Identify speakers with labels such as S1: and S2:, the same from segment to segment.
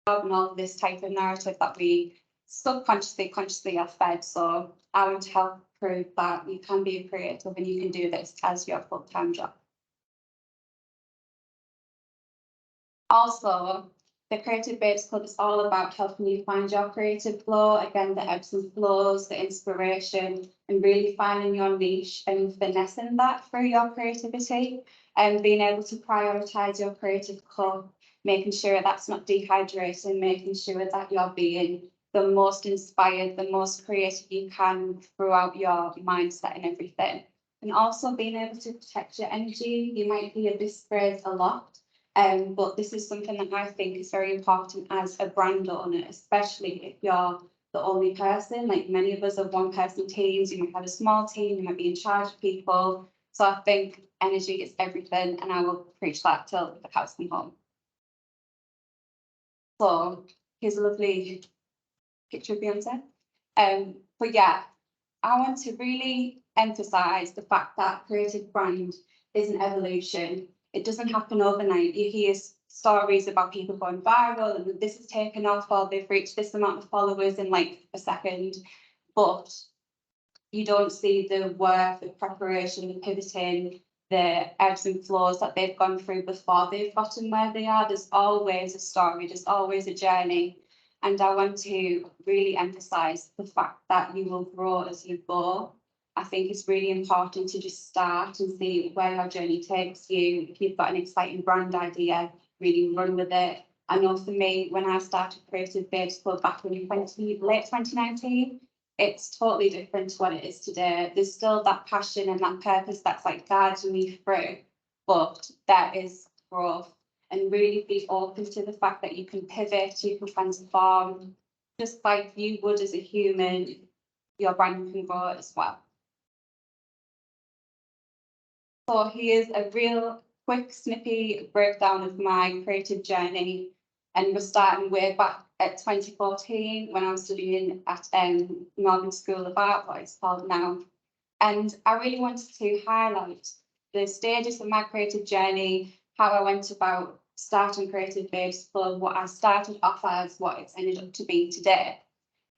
S1: and all of this type of narrative that we subconsciously, consciously are fed. So I want to help prove that you can be a creative and you can do this as your full-time job. Also, the Creative Babes Club is all about helping you find your creative flow, again, the ebbs and flows, the inspiration, and really finding your niche and finessing that through your creativity, and being able to prioritise your creative cup, making sure that's not dehydrating, making sure that you're being the most inspired, the most creative you can throughout your mindset and everything. And also being able to protect your energy. You might hear this phrase a lot. But this is something that I think is very important as a brand owner, especially if you're the only person. Like many of us are one-person teams, you might have a small team, you might be in charge of people. So I think energy is everything, and I will preach that till the cows come home. So here's a lovely picture of Beyonce. But yeah, I want to really emphasize the fact that creative brand is an evolution. It doesn't happen overnight. You hear stories about people going viral and this has taken off, or they've reached this amount of followers in like a second, but you don't see the work, the preparation, the pivoting, the ebbs and flows that they've gone through before they've gotten where they are. There's always a story, there's always a journey. And I want to really emphasize the fact that you will grow as you go. I think it's really important to just start and see where your journey takes you. If you've got an exciting brand idea, really run with it. I know for me, when I started Creative Babes Club back in late 2019, it's totally different to what it is today. There's still that passion and that purpose that's like guiding me through, but there is growth. And really be open to the fact that you can pivot, you can transform, just like you would as a human, your brand can grow as well. So here's a real quick snippy breakdown of my creative journey. And we're starting way back at 2014 when I was studying at Melbourne School of Art, what it's called now. And I really wanted to highlight the stages of my creative journey, how I went about starting Creative Babes Club, what I started off as, what it's ended up to be today.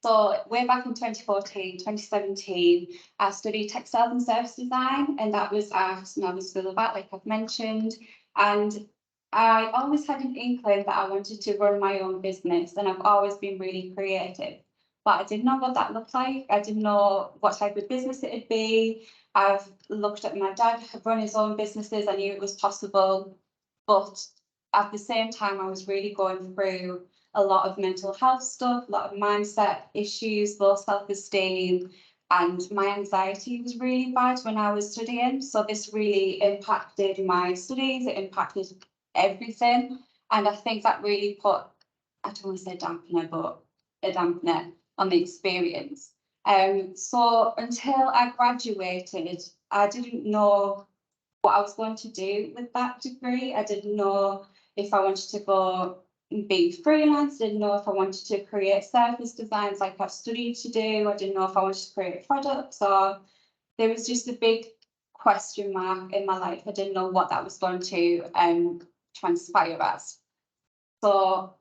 S1: So way back in 2014, 2017, I studied textiles and service design, and that was at Melbourne School of Art, like I've mentioned. And I always had an inkling that I wanted to run my own business, and I've always been really creative. But I didn't know what that looked like. I didn't know what type of business it'd be. I've looked at my dad run his own businesses. I knew it was possible, but at the same time, I was really going through a lot of mental health stuff, a lot of mindset issues, low self-esteem, and my anxiety was really bad when I was studying. So this really impacted my studies, it impacted everything. And I think that really put, I don't want to say dampener, but a dampener on the experience. So until I graduated, I didn't know what I was going to do with that degree. I didn't know if I wanted to go and be freelance, didn't know if I wanted to create service designs like I've studied to do. I didn't know if I wanted to create products, or there was just a big question mark in my life. I didn't know what that was going to transpire as. So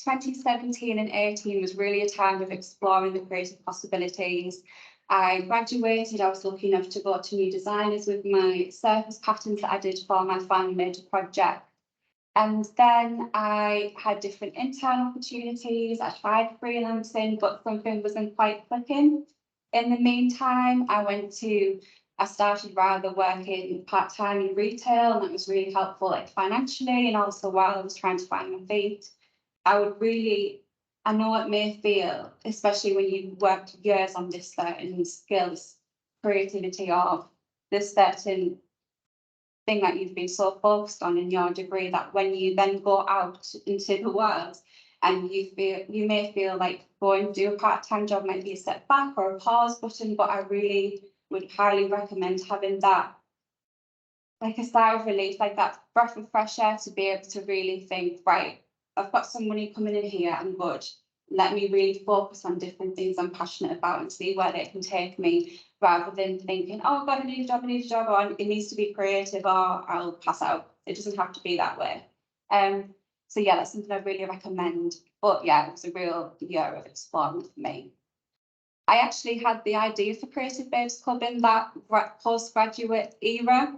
S1: 2017 and 18 was really a time of exploring the creative possibilities. I graduated, I was lucky enough to go to New Designers with my surface patterns that I did for my fan major project. And then I had different intern opportunities. I tried freelancing, but something wasn't quite clicking. In the meantime, I started rather working part-time in retail, and that was really helpful, like financially, and also while I was trying to find my feet. I know it may feel, especially when you've worked years on this certain skills, creativity, or this certain thing that you've been so focused on in your degree, that when you then go out into the world and you may feel like going to do a part-time job might be a setback or a pause button, but I really would highly recommend having that, like a sigh of relief, like that breath of fresh air, to be able to really think, right, I've got some money coming in here, I'm good. Let me really focus on different things I'm passionate about and see where they can take me, rather than thinking, oh God, I need a job, or it needs to be creative, or I'll pass out. It doesn't have to be that way. So yeah, that's something I really recommend. But yeah, it was a real year of exploring for me. I actually had the idea for Creative Babes Club in that postgraduate era,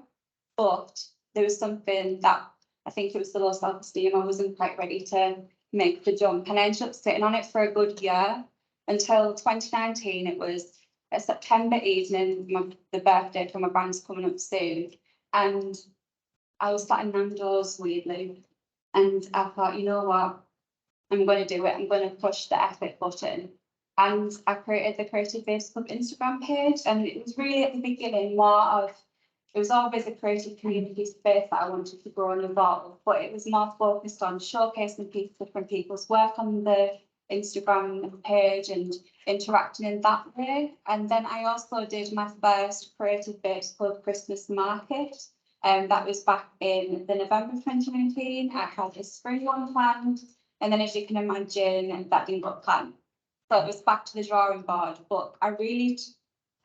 S1: but there was something that I think it was the low self-esteem. I wasn't quite ready to make the jump, and I ended up sitting on it for a good year until 2019. It was a September evening, the birthday for my brand's coming up soon, and I was sat in Nando's weirdly, and I thought, you know what, I'm going to do it. I'm going to push the effort button. And I created the Creative Babes Club Instagram page, and it was really at the beginning more of, it was always a creative community space that I wanted to grow and evolve, but it was more focused on showcasing different people's work on the Instagram page and interacting in that way. And then I also did my first Creative Babes Club Christmas market. That was back in the November 2019. I had a spring one planned, and then as you can imagine, that didn't go planned. So it was back to the drawing board. But I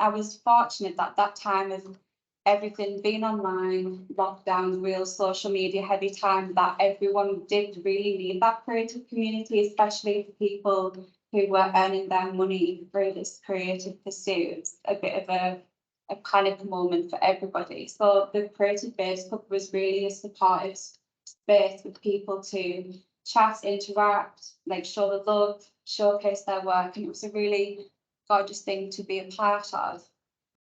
S1: was fortunate that that time of everything being online, lockdown, real social media heavy time, that everyone did really need that creative community, especially for people who were earning their money through this creative pursuit. A bit of a panic moment for everybody. So the Creative Babes Club was really a supportive space for people to chat, interact, like show the love, showcase their work, and it was a really gorgeous thing to be a part of.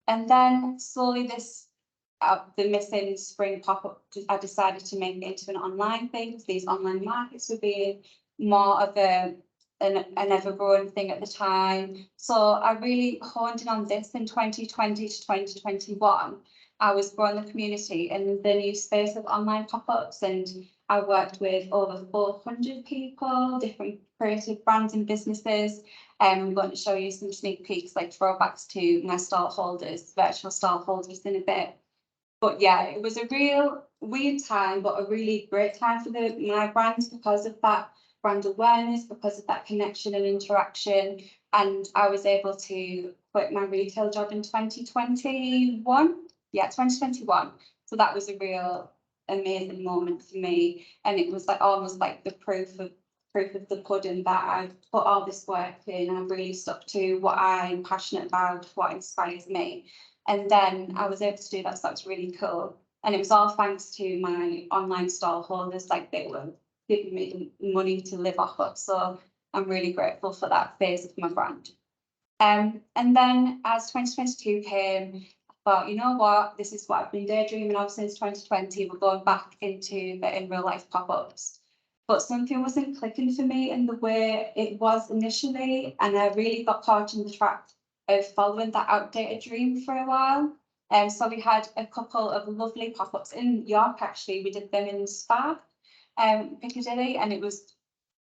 S1: And then slowly the missing spring pop-up, I decided to make it into an online thing. These online markets were being more of an ever-growing thing at the time. So I really honed in on this in 2020 to 2021. I was growing the community in the new space of online pop-ups, and I worked with over 400 people, different creative brands and businesses. I'm going to show you some sneak peeks, like throwbacks to my stall holders, virtual stall holders in a bit. But yeah, it was a real weird time, but a really great time for my brand because of that brand awareness, because of that connection and interaction. And I was able to quit my retail job in 2021. Yeah, 2021. So that was a real amazing moment for me. And it was like almost like the proof of the pudding that I've put all this work in. I've really stuck to what I'm passionate about, what inspires me. And then I was able to do that, so that was really cool. And it was all thanks to my online stall holders, like they were giving me money to live off of. So I'm really grateful for that phase of my brand. And then as 2022 came, I thought, you know what, this is what I've been daydreaming of since 2020. We're going back into the in real life pop-ups. But something wasn't clicking for me in the way it was initially, and I really got caught in the trap of following that outdated dream for a while. So we had a couple of lovely pop-ups in York, actually. We did them in Spa, Piccadilly, and it was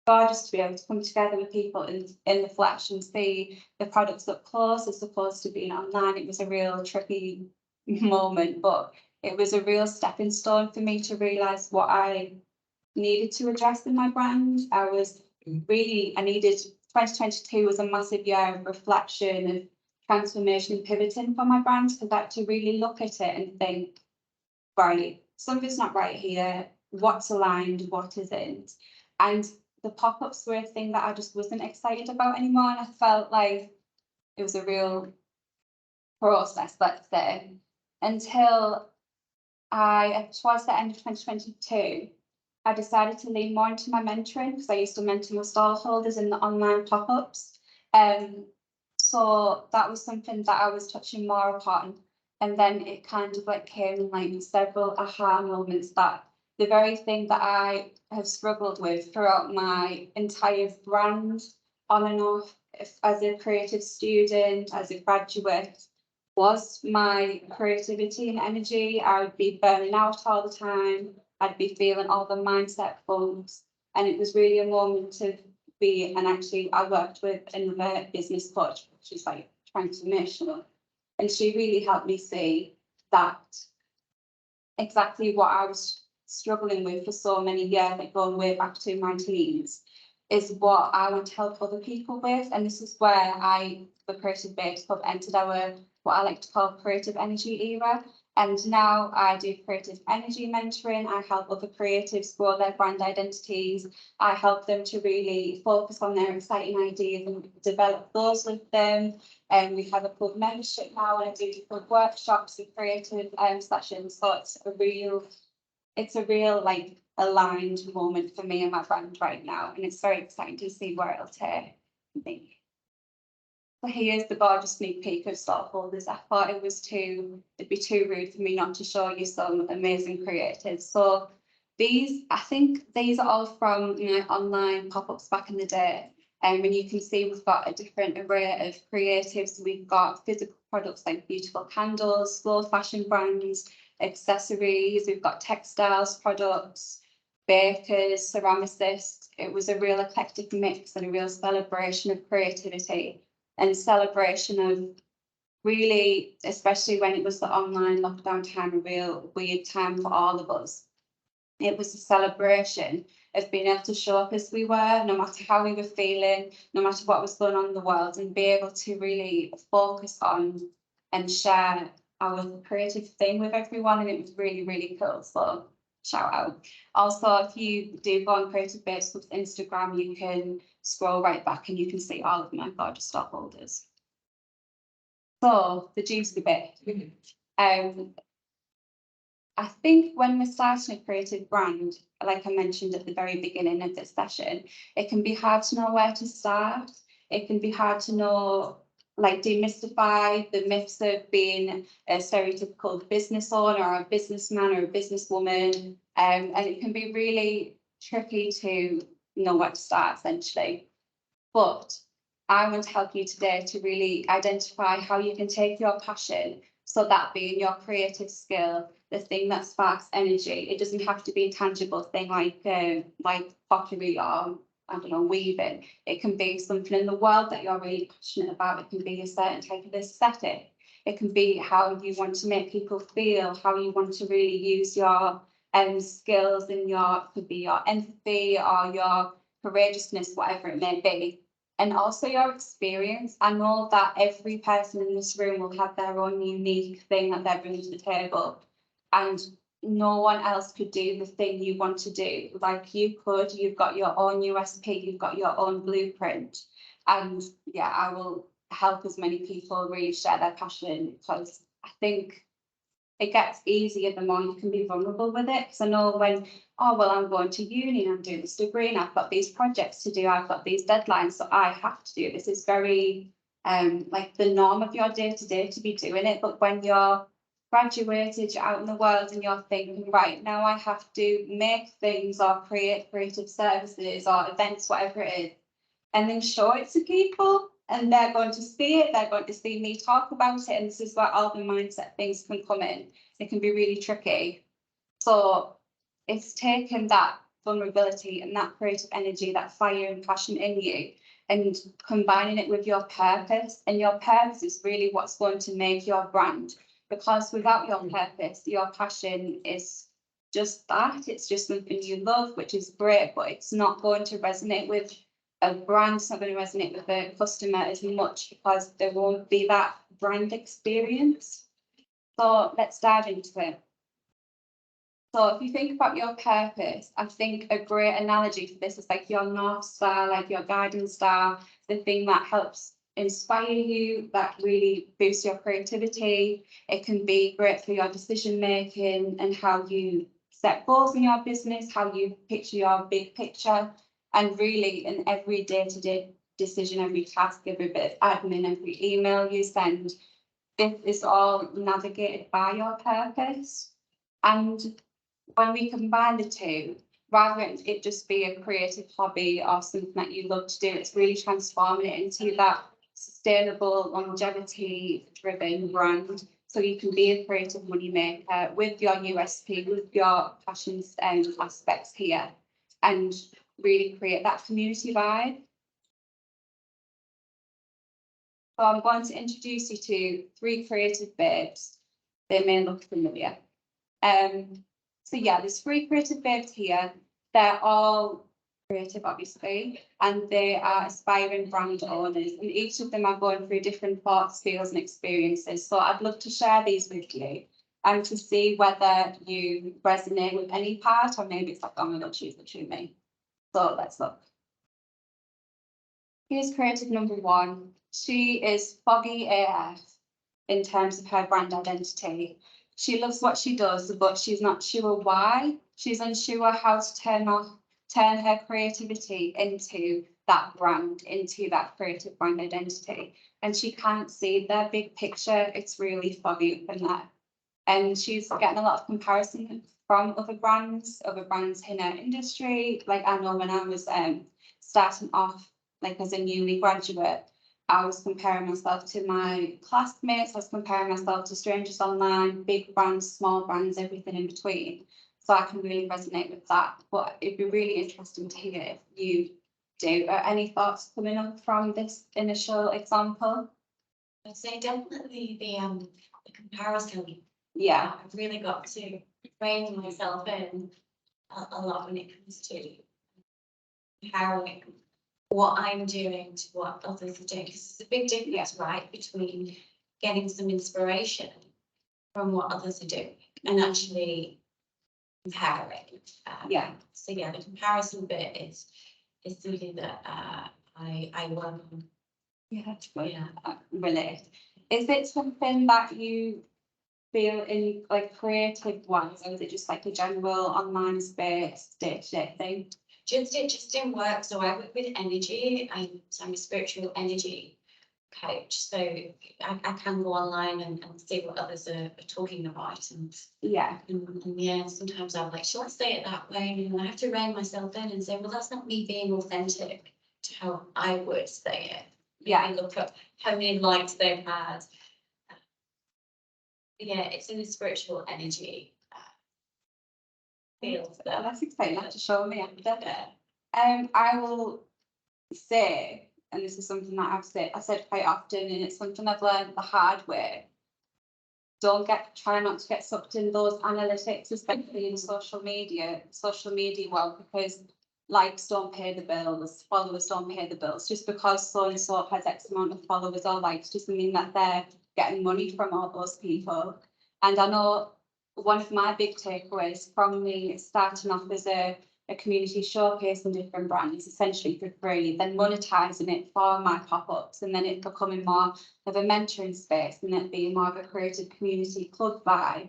S1: gorgeous to be able to come together with people in the flesh and see the products up close as opposed to being online. It was a real trippy moment, but it was a real stepping stone for me to realise what I needed to address in my brand. I needed 2022 was a massive year of reflection, of transformation and pivoting for my brand, because I had to really look at it and think, right, something's not right here. What's aligned, what isn't? And the pop-ups were a thing that I just wasn't excited about anymore. And I felt like it was a real process, let's say, until towards the end of 2022, I decided to lean more into my mentoring, because I used to mentor my stall holders in the online pop-ups. So that was something that I was touching more upon. And then it kind of like came in like several aha moments, that the very thing that I have struggled with throughout my entire brand, on and off, as a creative student, as a graduate, was my creativity and energy. I would be burning out all the time. I'd be feeling all the mindset bumps. And it was really a moment to be, and actually I worked with another business coach, which is like transformational. And she really helped me see that exactly what I was struggling with for so many years, like going way back to my teens, is what I want to help other people with. And this is where the Creative Babes Club entered our, what I like to call creative energy era. And now I do creative energy mentoring. I help other creatives grow their brand identities. I help them to really focus on their exciting ideas and develop those with them. And we have a club membership now, and I do different workshops and creative sessions. So it's a real like aligned moment for me and my brand right now, and it's very exciting to see where it'll take me. So here's the gorgeous sneak peek of stock holders. I thought it'd be too rude for me not to show you some amazing creatives. So I think these are all from online pop-ups back in the day. And you can see we've got a different array of creatives. We've got physical products like beautiful candles, slow fashion brands, accessories. We've got textiles products, bakers, ceramicists. It was a real eclectic mix and a real celebration of creativity and celebration of really, especially when it was the online lockdown time, a real weird time for all of us. It was a celebration of being able to show up as we were, no matter how we were feeling, no matter what was going on in the world, and be able to really focus on and share our creative thing with everyone. And it was really, really cool. So shout out. Also, if you do go on Creative Babes Club's Instagram, you can scroll right back and you can see all of my gorgeous stockholders. So the juicy bit. I think when we're starting a creative brand, like I mentioned at the very beginning of this session, it can be hard to know where to start. It can be hard to know, like, demystify the myths of being a stereotypical business owner or a businessman or a businesswoman. And it can be really tricky to know where to start, essentially. But I want to help you today to really identify how you can take your passion, so that being your creative skill, the thing that sparks energy. It doesn't have to be a tangible thing like pottery or, I don't know, weaving. It can be something in the world that you're really passionate about. It can be a certain type of aesthetic. It can be how you want to make people feel, how you want to really use your skills and could be your empathy or your courageousness, whatever it may be. And also your experience. I know that every person in this room will have their own unique thing that they're bringing to the table. And no one else could do the thing you want to do. Like you could, you've got your own USP, you've got your own blueprint. And yeah, I will help as many people really share their passion, because I think it gets easier the more you can be vulnerable with it. Because I know when, oh, well, I'm going to uni and I'm doing this degree and I've got these projects to do, I've got these deadlines, so I have to do this. It's very like the norm of your day to day to be doing it. But when you're graduated, you're out in the world and you're thinking, right, now I have to make things or create creative services or events, whatever it is, and then show it to people. And they're going to see it, they're going to see me talk about it, and this is where all the mindset things can come in. It can be really tricky. So it's taken that vulnerability and that creative energy, that fire and passion in you, and combining it with your purpose. And your purpose is really what's going to make your brand. Because without your purpose, your passion is just that. It's just something you love, which is great, but it's not going to resonate with a brand. It's not going to resonate with the customer as much, because there won't be that brand experience. So let's dive into it. So if you think about your purpose, I think a great analogy for this is like your North Star, like your guiding star, the thing that helps inspire you, that really boosts your creativity. It can be great for your decision making and how you set goals in your business, how you picture your big picture. And really, in every day-to-day decision, every task, every bit of admin, every email you send, this is all navigated by your purpose. And when we combine the two, rather than it just be a creative hobby or something that you love to do, it's really transforming it into that sustainable, longevity-driven brand. So you can be a creative money maker with your USP, with your passions and aspects here, and really create that community vibe. So I'm going to introduce you to 3 creative babes. They may look familiar. So yeah, there's 3 creative babes here. They're all creative, obviously, and they are aspiring brand owners, and each of them are going through different thoughts, feels and experiences. So I'd love to share these with you. and to see whether you resonate with any part, or maybe it's like, oh my god, she's literally me. So let's look. Here's creative number 1. She is foggy AF in terms of her brand identity. She loves what she does, but she's not sure why. She's unsure how to turn her creativity into that brand, into that creative brand identity. And she can't see the big picture. It's really foggy up in there. And she's getting a lot of comparison from other brands in her industry. Like, I know when I was starting off, like as a newly graduate, I was comparing myself to my classmates, I was comparing myself to strangers online, big brands, small brands, everything in between. So I can really resonate with that. But it'd be really interesting to hear if you do. Any thoughts coming up from this initial example?
S2: I'd say definitely the comparison.
S1: Yeah.
S2: I've really got to rein myself in a lot when it comes to comparing what I'm doing to what others are doing, because there's a big difference, right, between getting some inspiration from what others are doing and actually comparing. So yeah, the comparison bit is something that I work on.
S1: Yeah, relate. Is it something that you feel in like creative ones, or is it just like a general online space day-to-day thing?
S2: Just in work. So I work with energy. I'm a spiritual energy coach. So I can go online and see what others are talking about. And yeah, sometimes I'm like, shall I say it that way? And I have to rein myself in and say, well, that's not me being authentic to how I would say it. Yeah, and look at how many likes they've had. Yeah, it's in the spiritual energy field.
S1: That's exciting. You have to show me after. I will say, and this is something that I said quite often, and it's something I've learned the hard way. Try not to get sucked in those analytics, especially in social media world, because likes don't pay the bills, followers don't pay the bills. Just because so and so has X amount of followers or likes doesn't mean that they're getting money from all those people. And I know one of my big takeaways from me starting off as a community showcasing different brands essentially for free, then monetizing it for my pop-ups, and then it becoming more of a mentoring space and it being more of a creative community club vibe.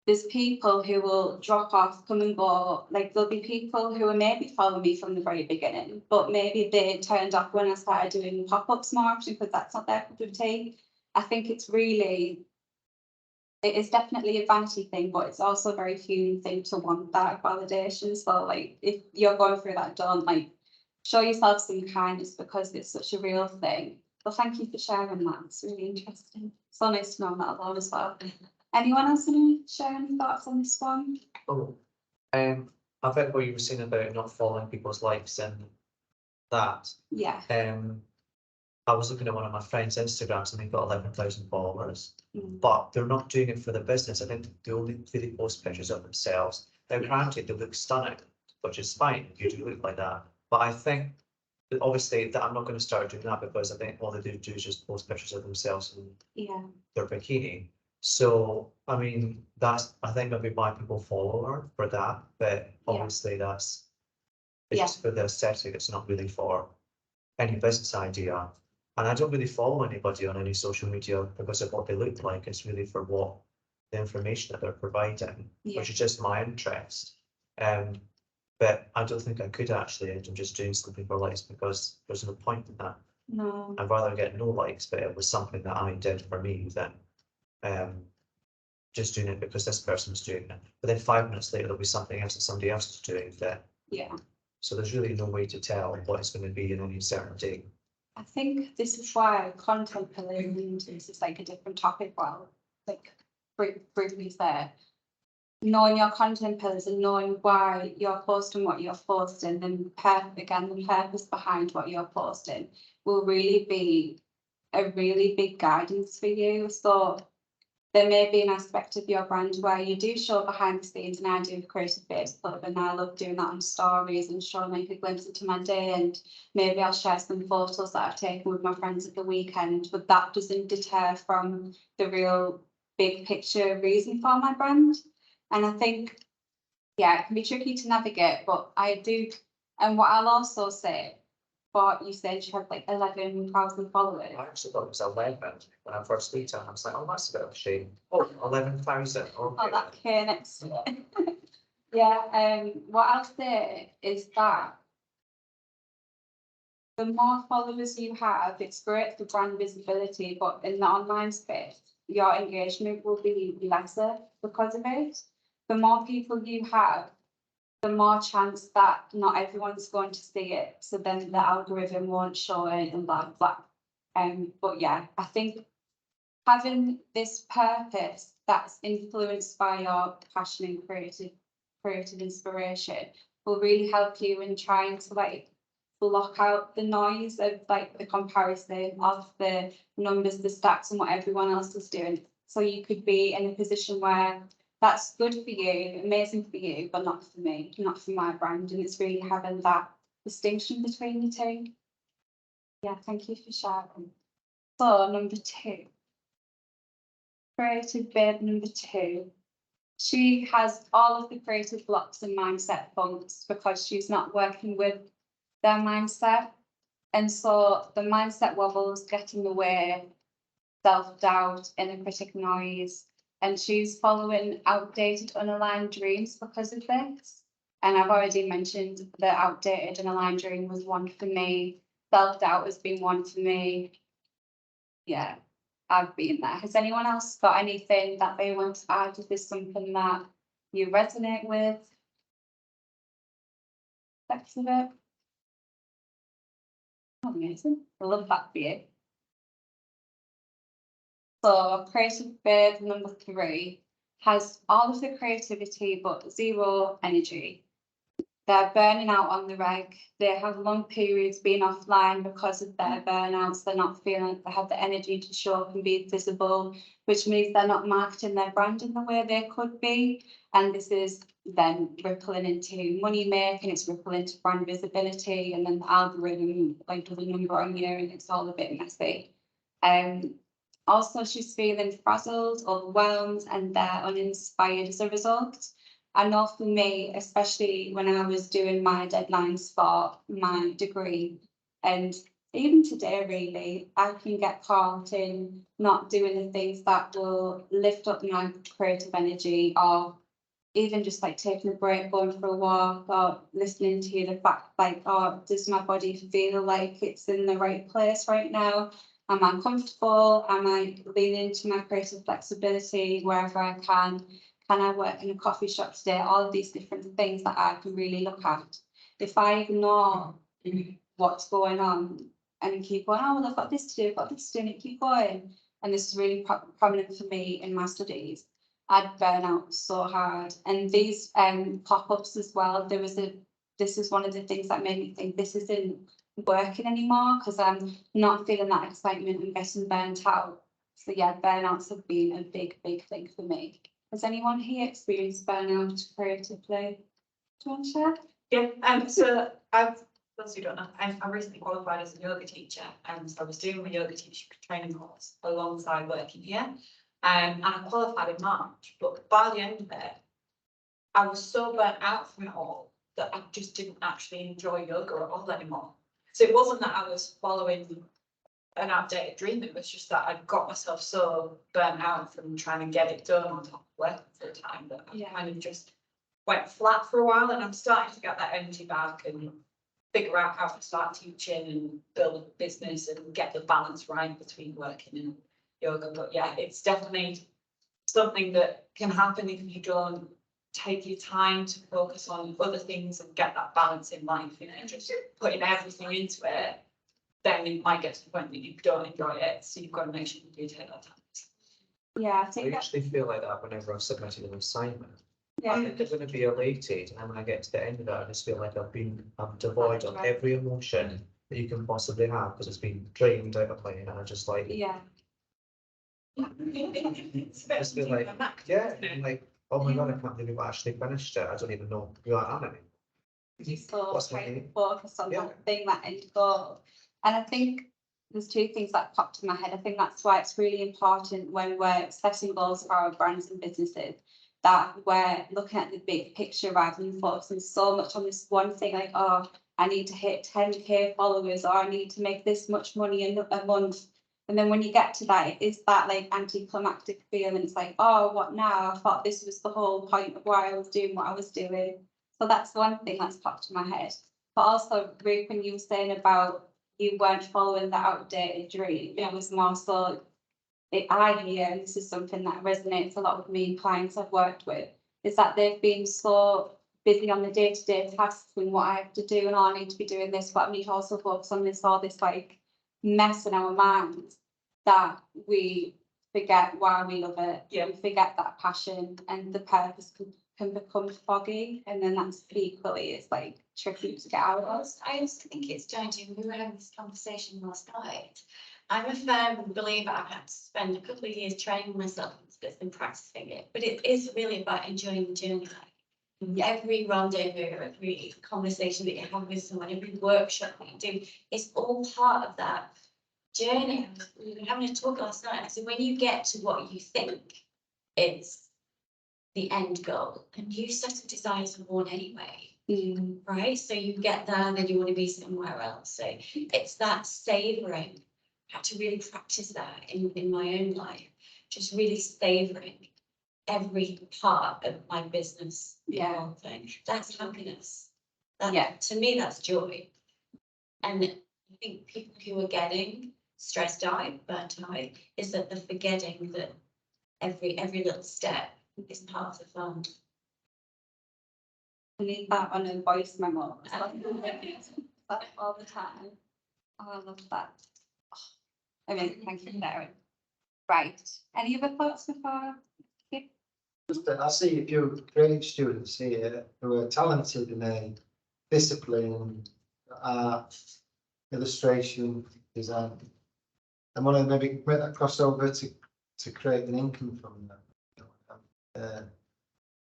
S1: There's people who will drop off, come and go. Like, there'll be people who are maybe following me from the very beginning, but maybe they turned off when I started doing pop-ups more often because that's not their cup of tea. I think it is definitely a vanity thing, but it's also a very human thing to want that validation. So like, if you're going through that, don't show yourself some kindness because it's such a real thing. Well, thank you for sharing that. It's really interesting. So nice to know that alone as well. Anyone else want to share any thoughts on this one?
S3: Oh, I think what you were saying about not following people's likes and that.
S1: Yeah.
S3: I was looking at one of my friends' Instagrams and they've got 11,000 followers, but they're not doing it for the business. I think they only really post pictures of themselves. They're granted, they look stunning, which is fine. You do look like that. But I think that obviously that I'm not going to start doing that because I think all they do is just post pictures of themselves in their bikini. So, I mean, that's, I think maybe why people follow her for that, but obviously it's just for the aesthetic. It's not really for any business idea. And I don't really follow anybody on any social media because of what they look like. It's really for what the information that they're providing, which is just my interest. But I don't think I could actually. I'm just doing something for likes because there's no point in that.
S1: No.
S3: I'd rather get no likes, but it was something that I did for me than just doing it because this person's doing it. But then 5 minutes later, there'll be something else that somebody else is doing that.
S1: Yeah.
S3: So there's really no way to tell what it's going to be in any certain day.
S1: I think this is why content pillars is like a different topic. Well, like briefly there, knowing your content pillars and knowing why you're posting what you're posting, and the purpose behind what you're posting will really be a really big guidance for you. So there may be an aspect of your brand where you do show behind the scenes, and I do creative bits club, and I love doing that on stories and showing like a glimpse into my day, and maybe I'll share some photos that I've taken with my friends at the weekend, but that doesn't deter from the real big picture reason for my brand. And I think, yeah, it can be tricky to navigate, but I do. And what I'll also say, but you said you had like 11,000 followers.
S3: I actually thought it was 11 when I first looked at it. I was like, oh, that's a bit of a shame. Oh, 11,000.
S1: Oh, that K next to it. Yeah, what I'll say is that the more followers you have, it's great for brand visibility, but in the online space, your engagement will be lesser because of it. The more people you have, the more chance that not everyone's going to see it. So then the algorithm won't show it and blah, blah. But yeah, I think having this purpose that's influenced by your passion and creative inspiration will really help you in trying to like block out the noise of like the comparison of the numbers, the stats and what everyone else is doing. So you could be in a position where that's good for you, amazing for you, but not for me, not for my brand. And it's really having that distinction between the two. Yeah, thank you for sharing. So number 2. Creative babe number 2. She has all of the creative blocks and mindset bunks because she's not working with their mindset. And so the mindset wobbles get in the way, self-doubt, inner critic noise, and she's following outdated, unaligned dreams because of this. And I've already mentioned the outdated, unaligned dream was one for me. Self-doubt has been one for me. Yeah, I've been there. Has anyone else got anything that they want to add? Is this something that you resonate with? Aspects of it? Amazing. I love that for you. So creative babe number 3 has all of the creativity but zero energy. They're burning out on the reg. They have long periods being offline because of their burnouts. They're not feeling like they have the energy to show up and be visible, which means they're not marketing their brand in the way they could be. And this is then rippling into money making, it's rippling into brand visibility, and then the algorithm like does a number on you and it's all a bit messy. Also, she's feeling frazzled, overwhelmed, and they're uninspired as a result. I know for me, especially when I was doing my deadlines for my degree, and even today really, I can get caught in not doing the things that will lift up my creative energy, or even just like taking a break, going for a walk, or listening to the fact like, oh, does my body feel like it's in the right place right now? Am I comfortable? Am I leaning into my creative flexibility wherever I can? Can I work in a coffee shop today? All of these different things that I can really look at. If I ignore what's going on and keep going, oh, well, I've got this to do, I've got this to do, and keep going. And this is really prominent for me in my studies. I'd burn out so hard. And these pop-ups as well, this is one of the things that made me think this isn't working anymore because I'm not feeling that excitement and getting burnt out. So yeah, burnouts have been a big thing for me. Has anyone here experienced burnout creatively? Do you want to share?
S4: Yeah, so I've, those who don't know, I recently qualified as a yoga teacher, and so I was doing my yoga teacher training course alongside working here. And I qualified in March, but by the end of it, I was so burnt out from it all that I just didn't actually enjoy yoga at all anymore. So it wasn't that I was following an outdated dream, it was just that I'd got myself so burnt out from trying to get it done on top of working full time that I kind of just went flat for a while, and I'm starting to get that energy back and figure out how to start teaching and build a business and get the balance right between working and yoga. But yeah, it's definitely something that can happen if you don't take your time to focus on other things and get that balance in life, you know, just putting everything into it, then it might get to the point that you don't enjoy it. So you've got to make sure you do take that time.
S1: Yeah, I
S3: I
S1: think
S3: actually feel like that whenever I've submitted an assignment.
S1: yeah.
S3: I think I'm going to be elated, and when I get to the end of it, I just feel like I'm devoid of every emotion that you can possibly have because it's been drained out of me, and I just like,
S1: Yeah.
S4: It's
S3: I just feel like, yeah, I'm like, oh my god, I can't believe I actually finished it. I don't even know who I am anymore.
S1: So
S3: What's my
S1: trying to
S3: name?
S1: focus on
S3: Yeah.
S1: that thing, that end goal. And I think there's two things that popped in my head. I think that's why it's really important when we're setting goals for our brands and businesses, that we're looking at the big picture rather than focusing so much on this one thing, like, oh, I need to hit 10k followers, or I need to make this much money a month. And then when you get to that, it is that like anticlimactic feeling. It's like, oh, what now? I thought this was the whole point of why I was doing what I was doing. So that's one thing that's popped in my head. But also, Ruth, when you were saying about you weren't following the outdated dream, it was more so, I hear, and this is something that resonates a lot with me, clients I've worked with, is that they've been so busy on the day-to-day tasks and what I have to do, and I need to be doing this, but I need to also focus on this, all this like mess in our minds, that we forget why we love it.
S4: Yeah.
S1: We forget that passion, and the purpose can become foggy, and then that's equally, it's like tricky to get out of.
S2: I also think it's down to, we were having this conversation last night. I'm a firm believer I've had to spend a couple of years training myself and practicing it, but it is really about enjoying the journey. Every rendezvous, every conversation that you have with someone, every workshop that you do, it's all part of that journey. We were having a talk last night. So when you get to what you think is the end goal, and you set a desires for one anyway, right? So you get there, and then you want to be somewhere else. So it's that savouring. I had to really practice that in my own life, just really savouring every part of my business.
S1: Yeah.
S2: Thing. That's happiness.
S1: Yeah.
S2: To me, that's joy. And I think people who are getting stressed out, burnt out, is that they're forgetting that every little step is part of the fun.
S1: I need that on a voice memo. That all the time. Oh, I love that. I mean, thank you for sharing. Right. Any other thoughts before?
S5: I see a few great students here who are talented in a discipline, art, illustration, design. And want to maybe make that crossover to create an income from that.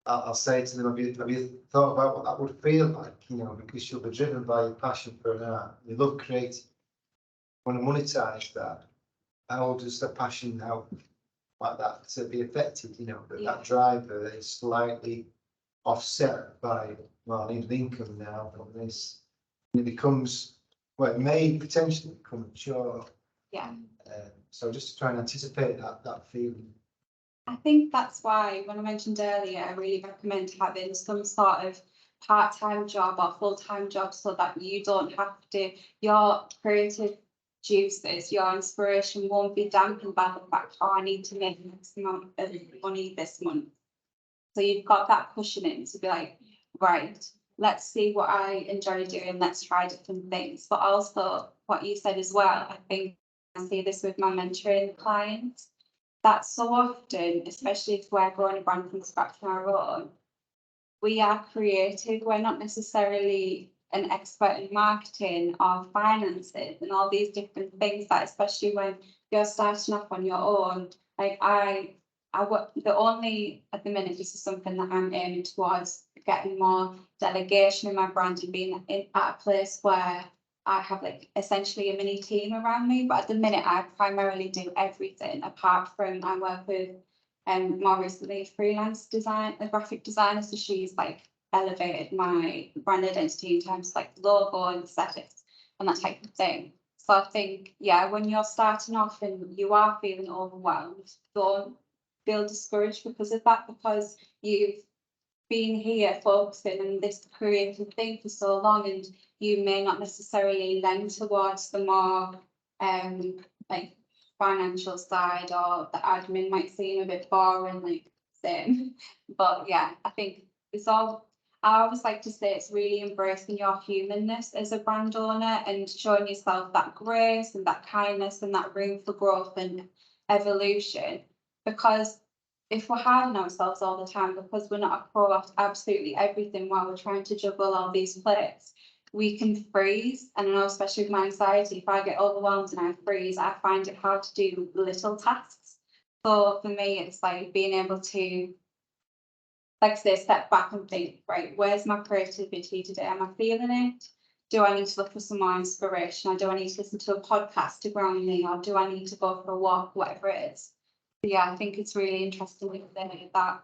S5: I'll say to them, have you thought about what that would feel like? You know, because you'll be driven by your passion for an art. You love creating. Want to monetize that? How does the passion help like that to be affected? You know, that driver is slightly offset by, well, I need an income now from this. And it becomes, well, it may potentially become a chore.
S1: Yeah.
S5: So just to try and anticipate that feeling.
S1: I think that's why, when I mentioned earlier, I really recommend having some sort of part-time job or full-time job, so that you don't have to, your creative juices, your inspiration won't be dampened by the fact, oh, I need to make X amount of money this month. So you've got that cushioning to be like, right, let's see what I enjoy doing, let's try different things. But also what you said as well, I think I see this with my mentoring clients, that so often, especially if we're growing a brand from scratch on our own, we are creative, we're not necessarily an expert in marketing or finances and all these different things, that especially when you're starting off on your own, like the only, at the minute, this is something that I'm aiming towards, getting more delegation in my brand and being at a place where I have like essentially a mini team around me. But at the minute, I primarily do everything, apart from I work with more recently a freelance a graphic designer. So she's like elevated my brand identity in terms of like logo and aesthetics and that type of thing. So I think, yeah, when you're starting off and you are feeling overwhelmed, don't feel discouraged because of that, because you've been here focusing on this creative thing for so long, and you may not necessarily lend towards the more like financial side, or the admin might seem a bit boring, like same. But yeah, I think it's all, I always like to say, it's really embracing your humanness as a brand owner and showing yourself that grace and that kindness and that room for growth and evolution. Because if we're hard on ourselves all the time, because we're not a pro at absolutely everything while we're trying to juggle all these plates, we can freeze. And I know, especially with my anxiety, if I get overwhelmed and I freeze, I find it hard to do little tasks. So for me, it's like being able to, like I say, step back and think, right, where's my creativity today? Am I feeling it? do I need to look for some more inspiration, or do I need to listen to a podcast to ground me, or do I need to go for a walk, whatever it is. But yeah, I think it's really interesting that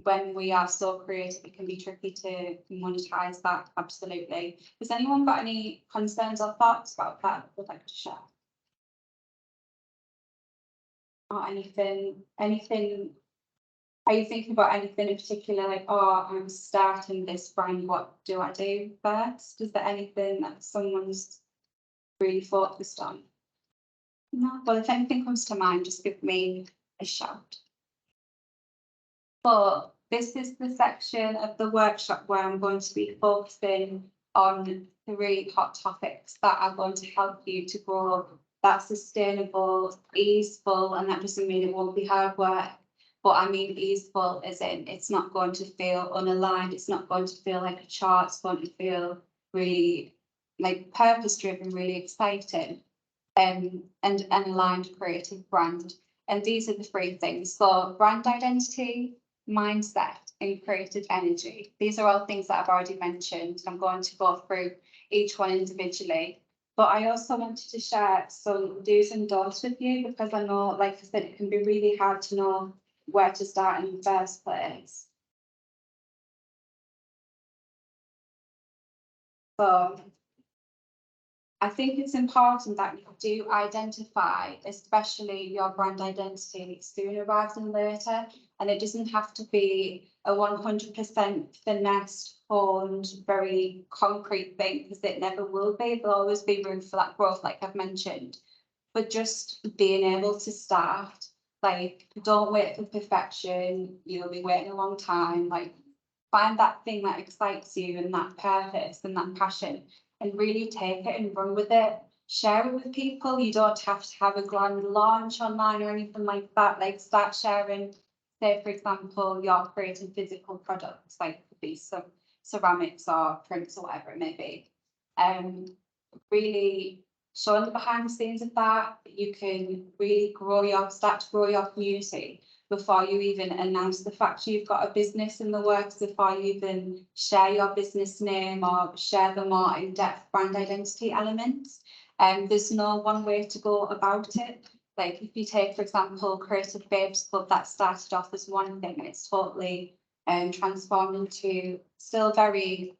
S1: when we are so creative, it can be tricky to monetize that. Absolutely. Has anyone got any concerns or thoughts about that would like to share? Or anything, are you thinking about anything in particular, like, oh, I'm starting this brand, what do I do first? Is there anything that someone's really focused on? No, well, if anything comes to mind, just give me a shout. But this is the section of the workshop where I'm going to be focusing on 3 hot topics that are going to help you to grow that sustainable, easeful, and that doesn't mean it won't be hard work, but I mean easeful as in it's not going to feel unaligned, it's not going to feel like a chore, it's going to feel really like purpose driven, really exciting, and an aligned creative brand. And these are the 3 things. So brand identity, mindset, and creative energy. These are all things that I've already mentioned. I'm going to go through each one individually. But I also wanted to share some do's and don'ts with you, because I know, like I said, it can be really hard to know where to start in the first place. So I think it's important that you do identify, especially your brand identity, sooner rather than later. And it doesn't have to be a 100% finessed, honed, very concrete thing, because it never will be. There'll always be room for that growth, like I've mentioned. But just being able to start, like, don't wait for perfection. You'll be waiting a long time. Like, find that thing that excites you and that purpose and that passion, and really take it and run with it. Share it with people. You don't have to have a grand launch online or anything like that. Like, start sharing, say, for example, you're creating physical products, like it could be some ceramics or prints or whatever it may be. Really showing the behind the scenes of that, you can really start to grow your community before you even announce the fact you've got a business in the works, before you even share your business name or share the more in-depth brand identity elements. There's no one way to go about it. Like, if you take, for example, Creative Babes Club, that started off as one thing, and it's totally transformed into still very,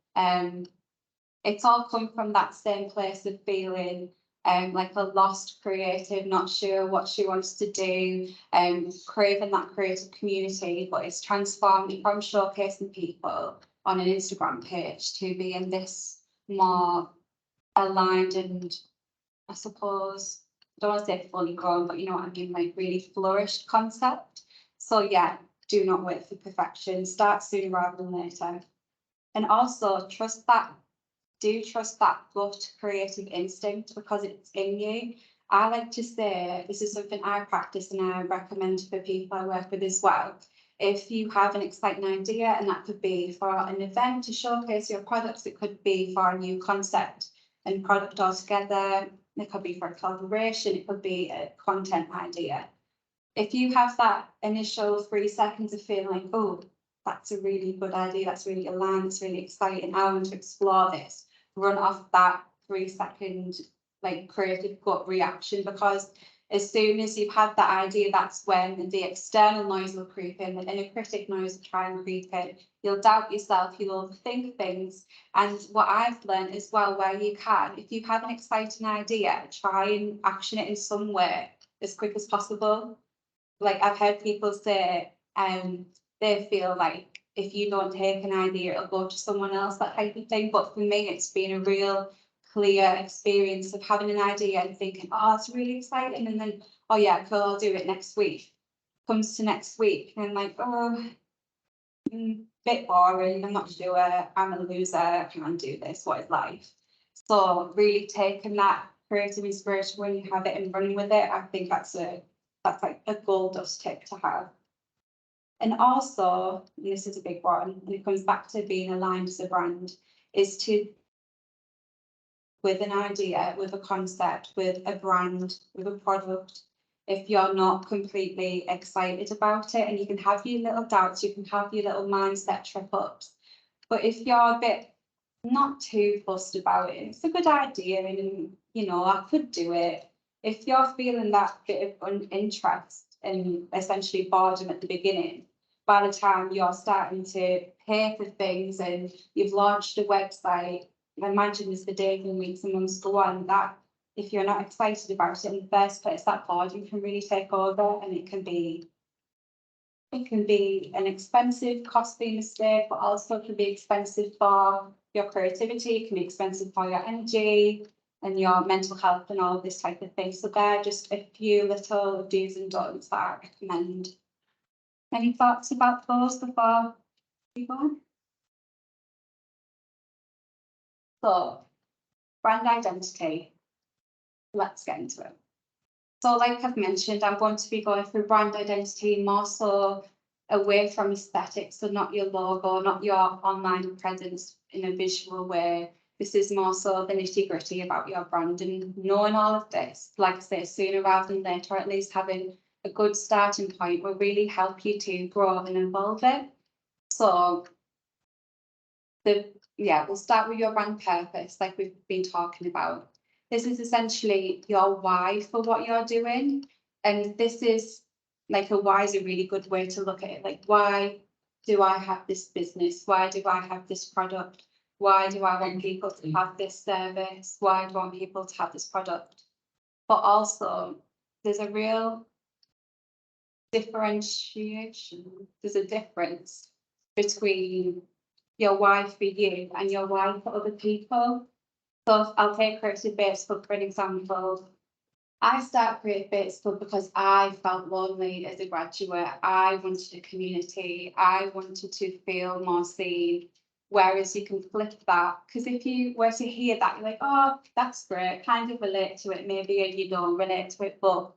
S1: it's all come from that same place of feeling like a lost creative, not sure what she wants to do, craving that creative community, but it's transformed from showcasing people on an Instagram page to being this more aligned and, I suppose, I don't want to say fully grown, but you know what I mean, like really flourished concept. So yeah, do not wait for perfection. Start sooner rather than later. And also trust that gut creative instinct, because it's in you. I like to say, this is something I practice and I recommend for people I work with as well. If you have an exciting idea, and that could be for an event to showcase your products, it could be for a new concept and product altogether, it could be for a collaboration, it could be a content idea. If you have that initial 3 seconds of feeling like, oh, that's a really good idea, that's really aligned, that's really exciting, I want to explore this, run off that 3-second like creative gut reaction, because as soon as you've had that idea, that's when the external noise will creep in, the inner critic noise will try and creep in. You'll doubt yourself, you'll overthink things. And what I've learned as well, where you can, if you have an exciting idea, try and action it in some way as quick as possible. Like, I've heard people say, they feel like if you don't take an idea, it'll go to someone else, that type of thing. But for me, it's been a real clear experience of having an idea and thinking, oh, it's really exciting. And then, oh yeah, cool, I'll do it next week. Comes to next week, and I'm like, oh, bit boring, I'm not sure, I'm a loser, I can't do this, what is life? So really taking that creative inspiration when you have it and running with it, I think that's like a gold dust tip to have. And also, and this is a big one, and it comes back to being aligned as a brand, is to, with an idea, with a concept, with a brand, with a product, if you're not completely excited about it, and you can have your little doubts, you can have your little mindset trip ups, but if you're a bit not too fussed about it. It's a good idea and, you know, I could do it. If you're feeling that bit of interest and essentially boredom at the beginning, by the time you're starting to pay for things and you've launched a website, I imagine as the days and weeks and months go on, that if you're not excited about it in the first place, that boredom can really take over, and it can be an expensive, costly mistake, but also can be expensive for your creativity, it can be expensive for your energy and your mental health and all of this type of thing. So there are just a few little do's and don'ts that I recommend. Any thoughts about those before we go on? So, brand identity. Let's get into it. So like I've mentioned, I'm going to be going through brand identity more so away from aesthetics, so not your logo, not your online presence in a visual way. This is more so the nitty gritty about your brand, and knowing all of this, like I say, sooner rather than later, or at least having a good starting point will really help you to grow and evolve it. So we'll start with your brand purpose, like we've been talking about. This is essentially your why for what you're doing. And this is like a why is a really good way to look at it. Like, why do I have this business? Why do I have this product? Why do I want people to have this service? Why do I want people to have this product? But also, there's a real differentiation. There's a difference between your why for you and your why for other people. So I'll take Creative Bates Club for an example. I started Creative Bates Club because I felt lonely as a graduate. I wanted a community. I wanted to feel more seen. Whereas you can flip that, because if you were to hear that, you're like, oh, that's great, kind of relate to it, maybe you don't relate to it, but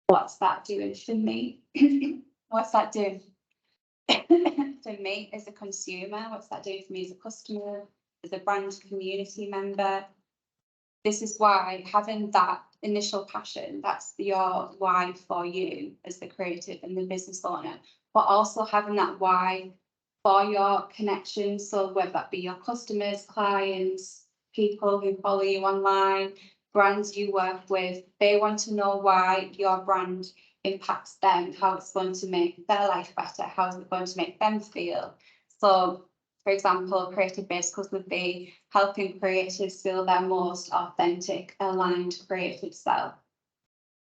S1: what's that doing for me? What's that doing for me as a consumer? What's that doing for me as a customer, as a brand community member? This is why having that initial passion, that's your why for you as the creative and the business owner, but also having that why for your connections. So whether that be your customers, clients, people who follow you online, brands you work with, they want to know why your brand impacts them, how it's going to make their life better, how is it going to make them feel. So for example, Creative Bates Club would be helping creatives feel their most authentic, aligned creative self.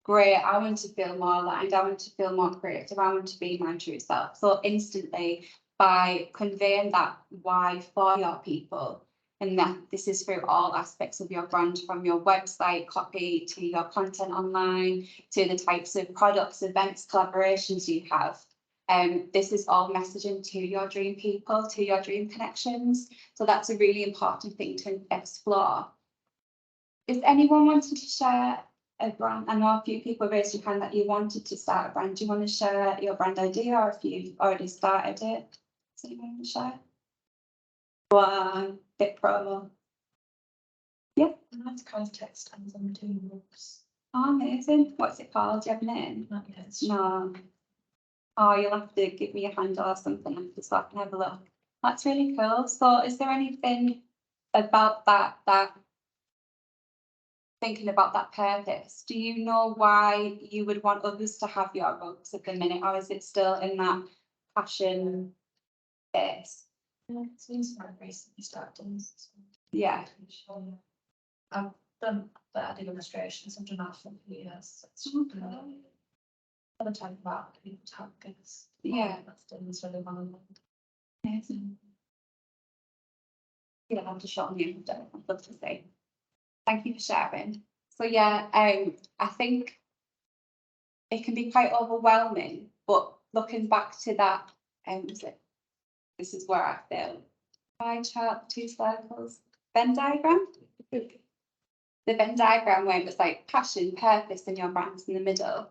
S1: Great, I want to feel more aligned, I want to feel more creative, I want to be my true self. So instantly, by conveying that why for your people, and that this is through all aspects of your brand, from your website copy to your content online, to the types of products, events, collaborations you have. This is all messaging to your dream people, to your dream connections. So that's a really important thing to explore. Is anyone wanting to share a brand? I know a few people raised your hand that you wanted to start a brand. Do you want to share your brand idea, or if you've already started it? Does anyone want to share? One bit promo. Yeah.
S4: Nice context and some doing books.
S1: Oh, amazing. What's it called? Do you have a name?
S4: Not yet.
S1: No. Oh, you'll have to give me a handle or something after so I can have a look. That's really cool. So is there anything about that thinking about that purpose? Do you know why you would want others to have your books at the minute, or is it still in that passion phase?
S4: It seems like recently started doing this.
S1: Yeah.
S4: I've done the added illustrations, I've done that for a few years. It's other type of art that people tag is.
S1: Yeah.
S4: That's done is really one of them.
S1: Amazing. You'll have to show me. I'd love to see. Thank you for sharing. So yeah, I think it can be quite overwhelming, but looking back to that, this is where I feel. Pie chart, 2 circles, Venn diagram. The Venn diagram where it was like passion, purpose, and your brand's in the middle.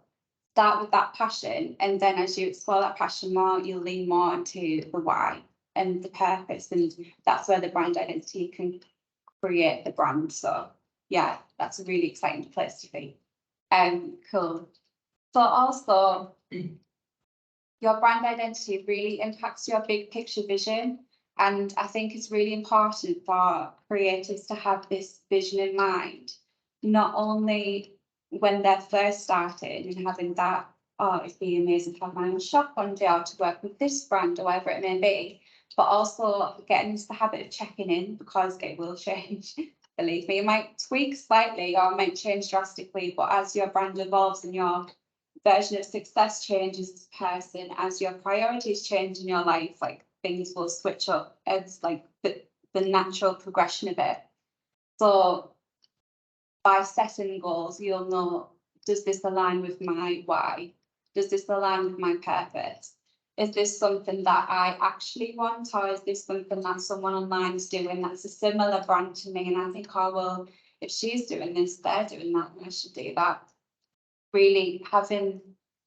S1: Start with that passion, and then as you explore that passion more, you'll lean more into the why and the purpose, and that's where the brand identity can create the brand. So yeah, that's a really exciting place to be. Cool. So also, your brand identity really impacts your big picture vision. And I think it's really important for creators to have this vision in mind, not only when they're first starting and having that, oh, it'd be amazing to have my own shop one day or to work with this brand or whatever it may be, but also getting into the habit of checking in, because it will change. Believe me, it might tweak slightly or it might change drastically, but as your brand evolves and your version of success changes as a person, as your priorities change in your life, like things will switch up. It's like the natural progression of it. So by setting goals, you'll know, does this align with my why? Does this align with my purpose? Is this something that I actually want, or is this something that someone online is doing that's a similar brand to me? And I think, oh, well, if she's doing this, they're doing that, I should do that. Really having,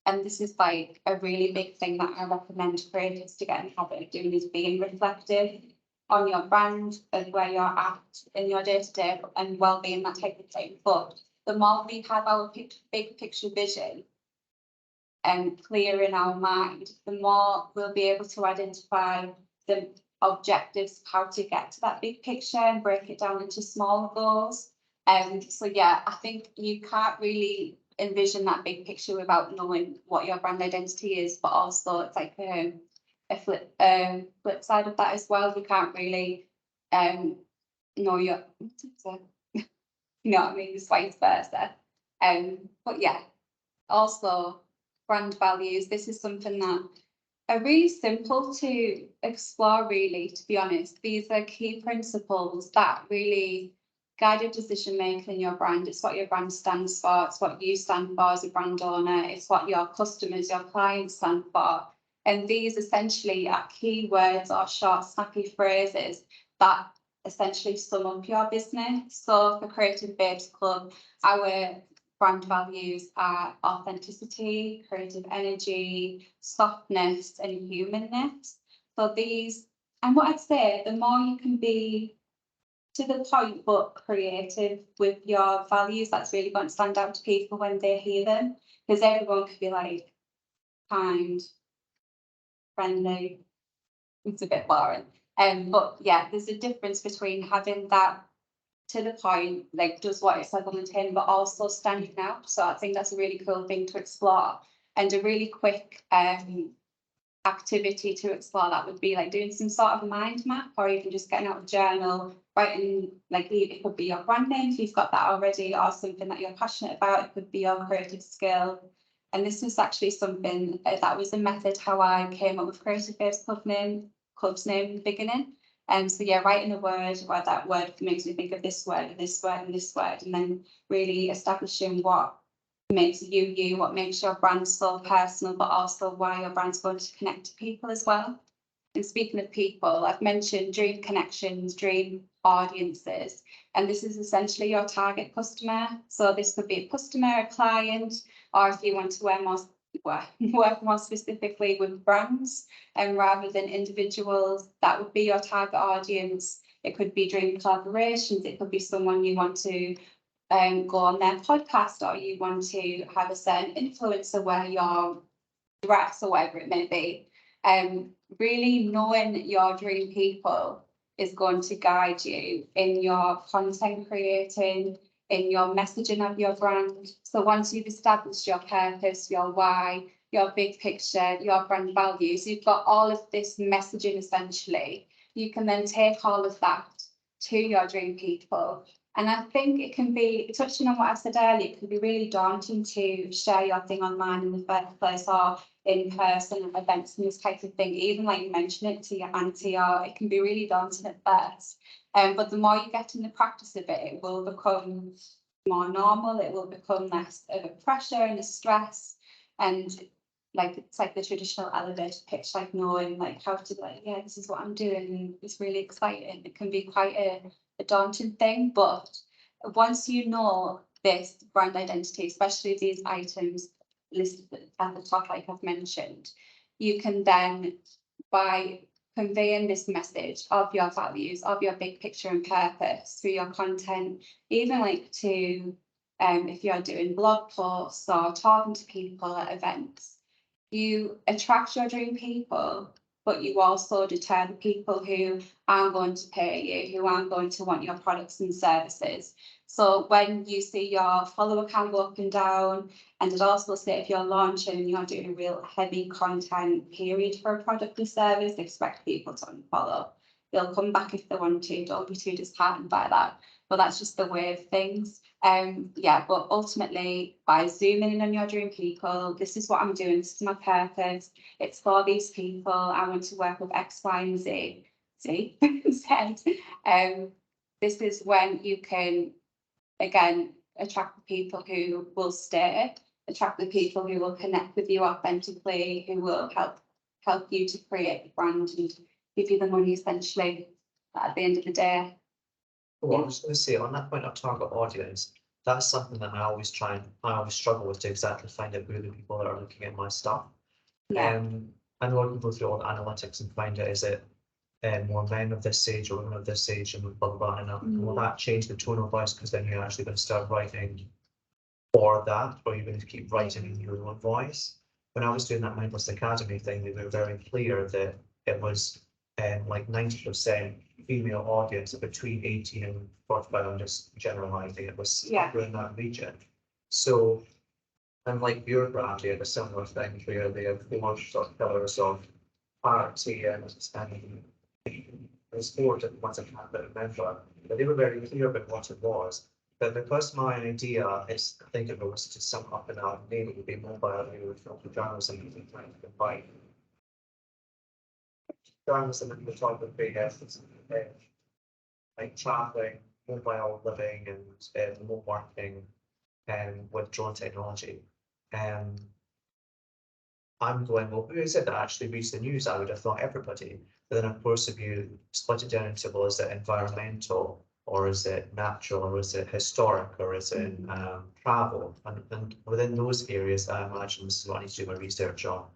S1: and this is like a really big thing that I recommend creators to get in the habit of doing, is being reflective on your brand and where you're at in your day-to-day and well-being, that type of thing. But the more we have our big picture vision and clear in our mind, the more we'll be able to identify the objectives, how to get to that big picture and break it down into smaller goals. So yeah, I think you can't really envision that big picture without knowing what your brand identity is, but also it's like a flip side of that as well. You can't really know your you know what I mean, it's vice versa. But yeah, also brand values. This is something that are really simple to explore, really, to be honest. These are key principles that really guide your decision making in your brand. It's what your brand stands for, it's what you stand for as a brand owner, it's what your customers, your clients stand for. And these essentially are keywords or short, snappy phrases that essentially sum up your business. So for Creative Babes Club, our brand values are authenticity, creative energy, softness, and humanness. So these, and what I'd say, the more you can be to the point but creative with your values, that's really going to stand out to people when they hear them, because everyone could be like kind, friendly. It's a bit boring. But yeah, there's a difference between having that to the point, like does what it says on the tin, but also standing out. So I think that's a really cool thing to explore, and a really quick activity to explore that would be like doing some sort of mind map, or even just getting out a journal, writing, like it could be your brand name if you've got that already, or something that you're passionate about. It could be your creative skill. And this is actually something that was a method how I came up with Creative Babes Club's name in the beginning. So yeah, writing a word, where that word makes me think of this word and this word and this word, and then really establishing what makes you you, what makes your brand so personal, but also why your brand's going to connect to people as well. And speaking of people, I've mentioned dream connections, dream audiences, and this is essentially your target customer. So this could be a customer, a client, or if you want to work more specifically with brands and rather than individuals, that would be your target audience. It could be dream collaborations, it could be someone you want to go on their podcast, or you want to have a certain influencer wear your dress or whatever it may be. Really knowing your dream people is going to guide you in your content creating, in your messaging of your brand. So once you've established your purpose, your why, your big picture, your brand values, you've got all of this messaging essentially. You can then take all of that to your dream people. And I think it can be, touching on what I said earlier, it can be really daunting to share your thing online in the first place, or in person at events and this type of thing. Even like mention it to your auntie, or it can be really daunting at first. But the more you get in the practice of it, it will become more normal. It will become less of a pressure and a stress. And like it's like the traditional elevator pitch, like knowing like how to like, yeah, this is what I'm doing, and it's really exciting. It can be quite a daunting thing, but once you know this brand identity, especially these items listed at the top, like I've mentioned, you can then, by conveying this message of your values, of your big picture and purpose through your content, even like to if you're doing blog posts or talking to people at events, you attract your dream people but you also deter the people who aren't going to pay you, who aren't going to want your products and services. So when you see your follower count go up and down, and it also say if you're launching and you're doing a real heavy content period for a product or service, expect people to unfollow. They'll come back if they want to, don't be too disheartened by that. But that's just the way of things. Yeah, but ultimately by zooming in on your dream people, this is what I'm doing, this is my purpose. It's for these people. I want to work with X, Y, and Z. Z. This is when you can again attract the people who will stay, attract the people who will connect with you authentically, who will help you to create the brand and give you the money essentially at the end of the day.
S3: Well, I was going to say on that point of target audience, that's something that I always struggle with to exactly find out who are the people that are looking at my stuff.
S1: Yeah.
S3: I know I can go through all the analytics and find out is it more men of this age or women of this age and blah blah blah. And will that change the tone of voice because then you're actually going to start writing for that, or you're going to keep writing in your own voice? When I was doing that Mindless Academy thing, they were very clear that it was like 90% female audience between 18 and 45. I'm just generalizing, it was somewhere in that region. So, and like your brand, they had a similar thing where they have four sort of pillars of parity and there's four different ones I can't remember, but they were very clear about what it was. But because my idea is, I think if it was to sum up in our name, it would be mobile, we would film journalism and trying to combine journalism and photography, like traveling, mobile living, and remote working, with drone technology. I'm going, well, who is it that actually reads the news? I would have thought everybody. But then, of course, if you split it down into, well, is it environmental, or is it natural, or is it historic, or is it travel? And within those areas, I imagine this is what I need to do my research on.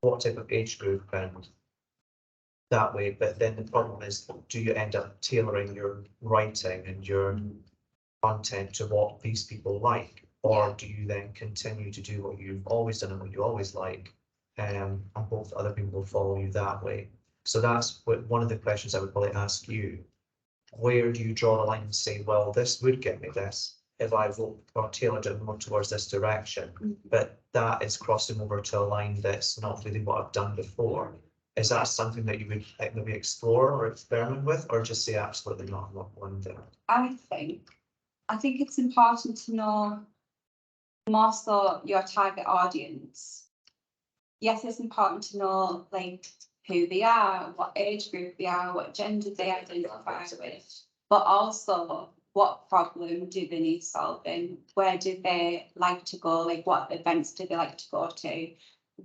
S3: What type of age group and that way. But then the problem is, do you end up tailoring your writing and your content to what these people like? Or do you then continue to do what you've always done and what you always like, and both other people will follow you that way? So that's one of the questions I would probably ask you. Where do you draw the line and say, well, this would get me this if I vote or tailored it more towards this direction, but that is crossing over to a line that's not really what I've done before. Is that something that you would maybe explore or experiment with, or just say absolutely not one thing?
S1: I think it's important to know more so your target audience. Yes, it's important to know like who they are, what age group they are, what gender they identify with, but also what problem do they need solving? Where do they like to go? Like what events do they like to go to?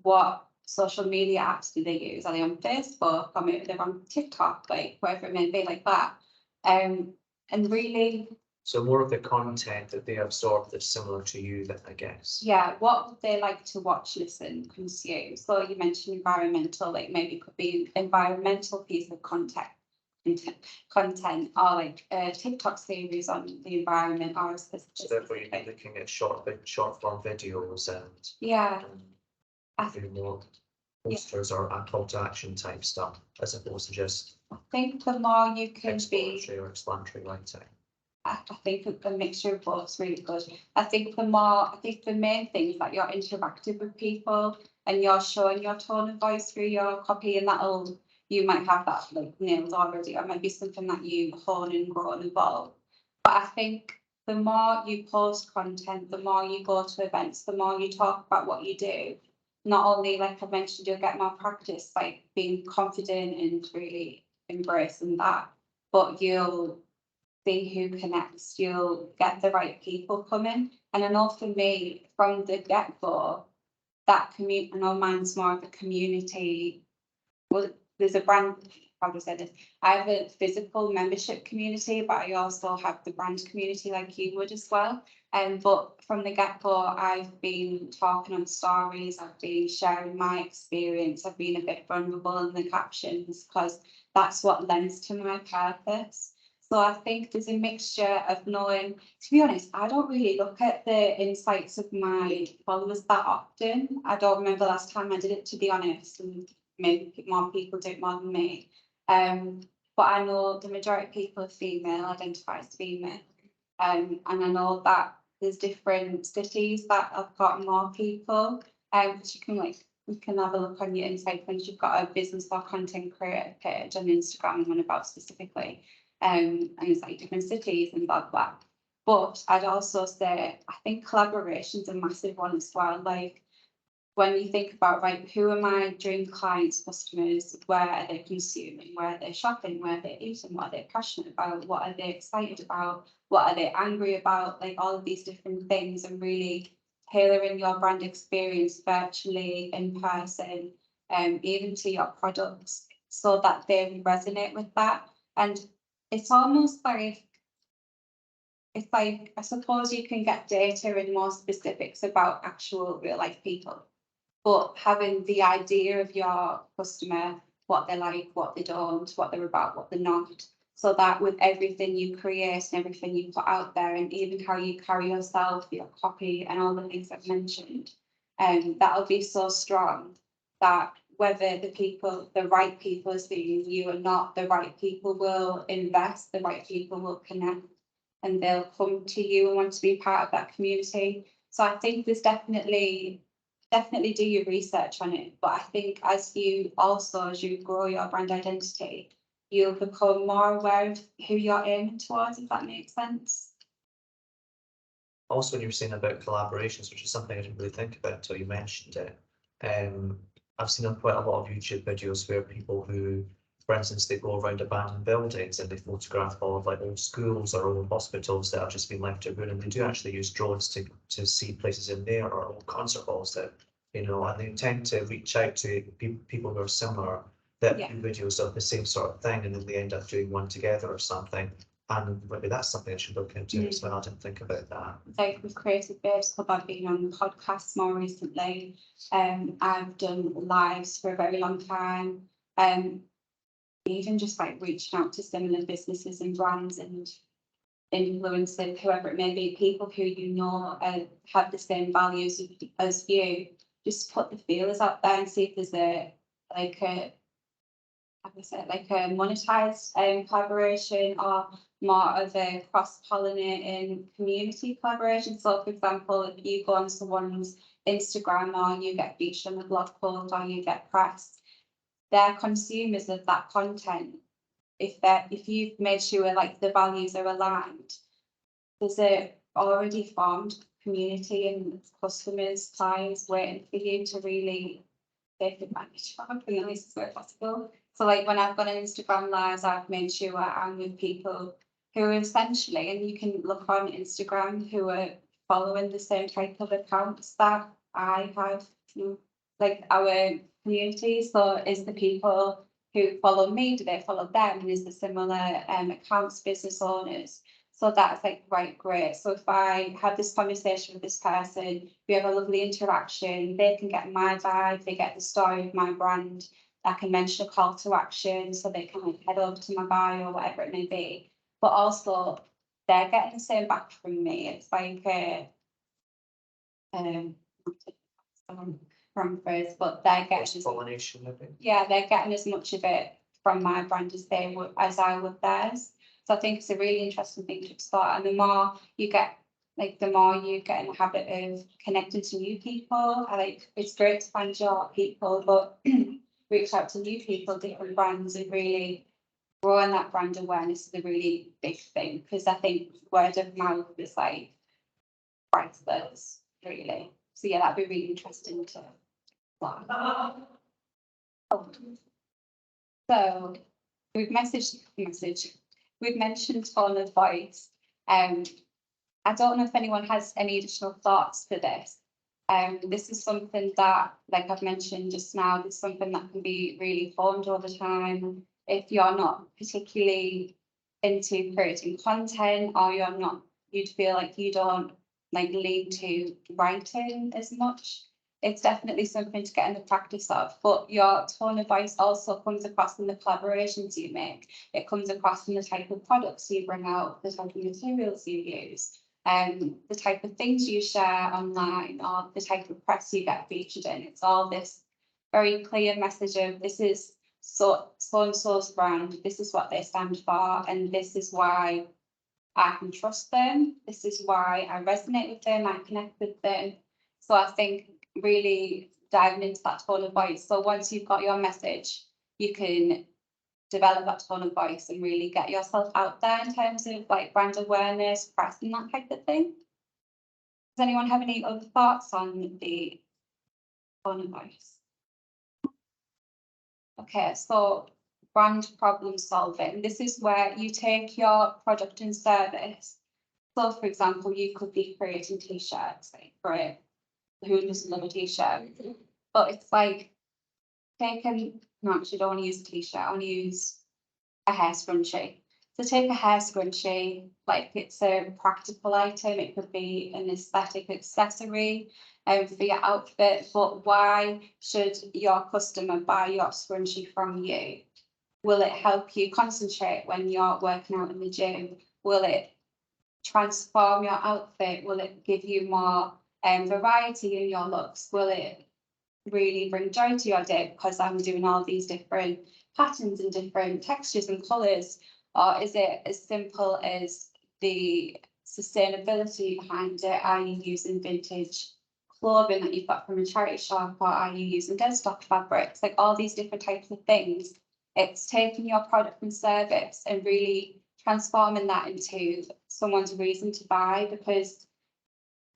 S1: What social media apps do they use? Are they on Facebook, or maybe they're on TikTok, like wherever it may be, like that. And really,
S3: so more of the content that they absorb that's similar to you, then, I guess.
S1: yeah, what would they like to watch, listen, consume? So you mentioned environmental, like maybe it could be an environmental piece of content, or like a TikTok series on the environment, or a specific.
S3: So therefore you'd be looking at short form videos and
S1: yeah,
S3: do more posters or call to action type stuff, as opposed to just
S1: I think the more you can be,
S3: exploratory or explanatory writing.
S1: I think a mixture of both is really good. I think the main thing is that you're interactive with people and you're showing your tone of voice through your copy, and you might have that like nailed already, or it might be something that you hone and grow and evolve. But I think the more you post content, the more you go to events, the more you talk about what you do, not only, like I mentioned, you'll get more practice, like being confident and really embracing that, but you'll see who connects, you'll get the right people coming. And I know for me, from the get-go, that community, I know mine's more of a community. Well, there's a brand, how do I say this? I have a physical membership community, but I also have the brand community like you would as well. But from the get-go, I've been talking on stories, I've been sharing my experience, I've been a bit vulnerable in the captions because that's what lends to my purpose. So I think there's a mixture of knowing, to be honest, I don't really look at the insights of my followers that often. I don't remember the last time I did it, to be honest. And maybe more people do it more than me. But I know the majority of people are female, identify as female. And I know that there's different cities that have got more people. Which you can have a look on your insight when you've got a business or content creator page on Instagram and one about specifically. And it's like different cities and blah blah. But I'd also say I think collaboration's a massive one as well. Like when you think about, right, who are my dream clients, customers, where are they consuming, where are they shopping, where are they eating, what are they passionate about, what are they excited about, what are they angry about, like all of these different things, and really tailoring your brand experience virtually, in person, even to your products, so that they resonate with that. And it's almost like, it's like, I suppose you can get data and more specifics about actual real life people, but having the idea of your customer, what they like, what they don't, what they're about, what they're not, so that with everything you create and everything you put out there, and even how you carry yourself, your copy and all the things I've mentioned, that'll be so strong that whether the right people are seeing you or not, the right people will invest, the right people will connect, and they'll come to you and want to be part of that community. So I think there's definitely do your research on it. But I think as you grow your brand identity, you'll become more aware of who you're aiming towards, if that makes sense.
S3: Also, when you were saying about collaborations, which is something I didn't really think about until you mentioned it, I've seen on quite a lot of YouTube videos where people who, for instance, they go around abandoned buildings and they photograph all of like old schools or old hospitals that have just been left to ruin, and they do actually use drones to see places in there, or old concert halls that, you know, and they tend to reach out to people who are similar, that do videos of the same sort of thing, and then they end up doing one together or something. And maybe that's something I should look into as well. I didn't think about that.
S1: Like with Creative Babes Club, I've been on podcasts more recently. I've done lives for a very long time. Even just like reaching out to similar businesses and brands and influencing whoever it may be, people who you know have the same values as you. Just put the feelers out there and see if there's a monetized collaboration, or more of a cross-pollinating community collaboration. So for example, if you go on someone's Instagram, or you get featured on a blog post, or you get press, they're consumers of that content. If you've made sure like the values are aligned, there's a already formed community and customers, clients waiting for you to really take advantage of in the nicest way possible. So like when I've got an Instagram lives, I've made sure I'm with people who are essentially, and you can look on Instagram, who are following the same type of accounts that I have, like our community. So is the people who follow me, do they follow them? And is the similar accounts business owners? So that's like, right, great. So if I have this conversation with this person, we have a lovely interaction, they can get my vibe, they get the story of my brand. I can mention a call to action so they can like head over to my bio or whatever it may be. But also they're getting the same back from me. It's like from phrase, but they're getting
S3: Pollination, maybe.
S1: Yeah, they're getting as much of it from my brand as I would theirs. So I think it's a really interesting thing to explore. And the more you get in the habit of connecting to new people, it's great to find your people, but reach out to new people, different brands, and really growing that brand awareness is a really big thing, because I think word of mouth is like priceless, really. So yeah, that'd be really interesting to explore. So we've we've mentioned tone of voice. I don't know if anyone has any additional thoughts for this. This is something that, like I've mentioned just now, this is something that can be really formed over time. If you're not particularly into creating content, or you'd feel like you don't like lean to writing as much, it's definitely something to get in the practice of. But your tone of voice also comes across in the collaborations you make. It comes across in the type of products you bring out, the type of materials you use, the type of things you share online, or the type of press you get featured in. It's all this very clear message of this is so and so's brand, this is what they stand for, and this is why I can trust them. This is why I resonate with them, I connect with them. So I think really diving into that tone of voice. So once you've got your message, you can develop that tone of voice and really get yourself out there in terms of like brand awareness, press and that type of thing. Does anyone have any other thoughts on the tone of voice? Okay, so brand problem solving. This is where you take your product and service. So for example, you could be creating t-shirts, like great, who doesn't love a t-shirt? But it's like taking, no, actually don't want to use a t-shirt, I want to use a hair scrunchie. So take a hair scrunchie, like it's a practical item, it could be an aesthetic accessory for your outfit, but why should your customer buy your scrunchie from you? Will it help you concentrate when you're working out in the gym? Will it transform your outfit? Will it give you more variety in your looks? Will it really bring joy to your day because I'm doing all these different patterns and different textures and colours? Or is it as simple as the sustainability behind it? Are you using vintage clothing that you've got from a charity shop, or are you using dead stock fabrics? Like all these different types of things. It's taking your product and service and really transforming that into someone's reason to buy, because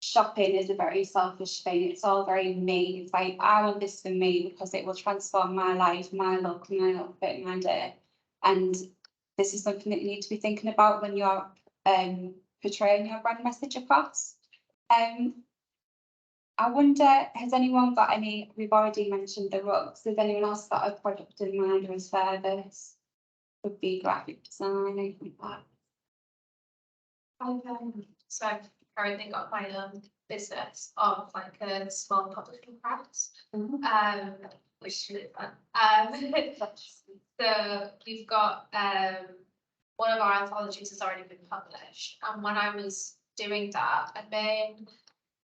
S1: shopping is a very selfish thing. It's all very me. It's like, I want this for me because it will transform my life, my look, my outfit, my day. And this is something that you need to be thinking about when you're portraying your brand message across. I wonder, has anyone got any, we've already mentioned the rugs, has anyone else got a product in mind or a service? Could be graphic design, anything like that.
S6: I've currently got my own business of like a small publishing press, which is really fun. So we've got one of our anthologies has already been published, and when I was doing that, a main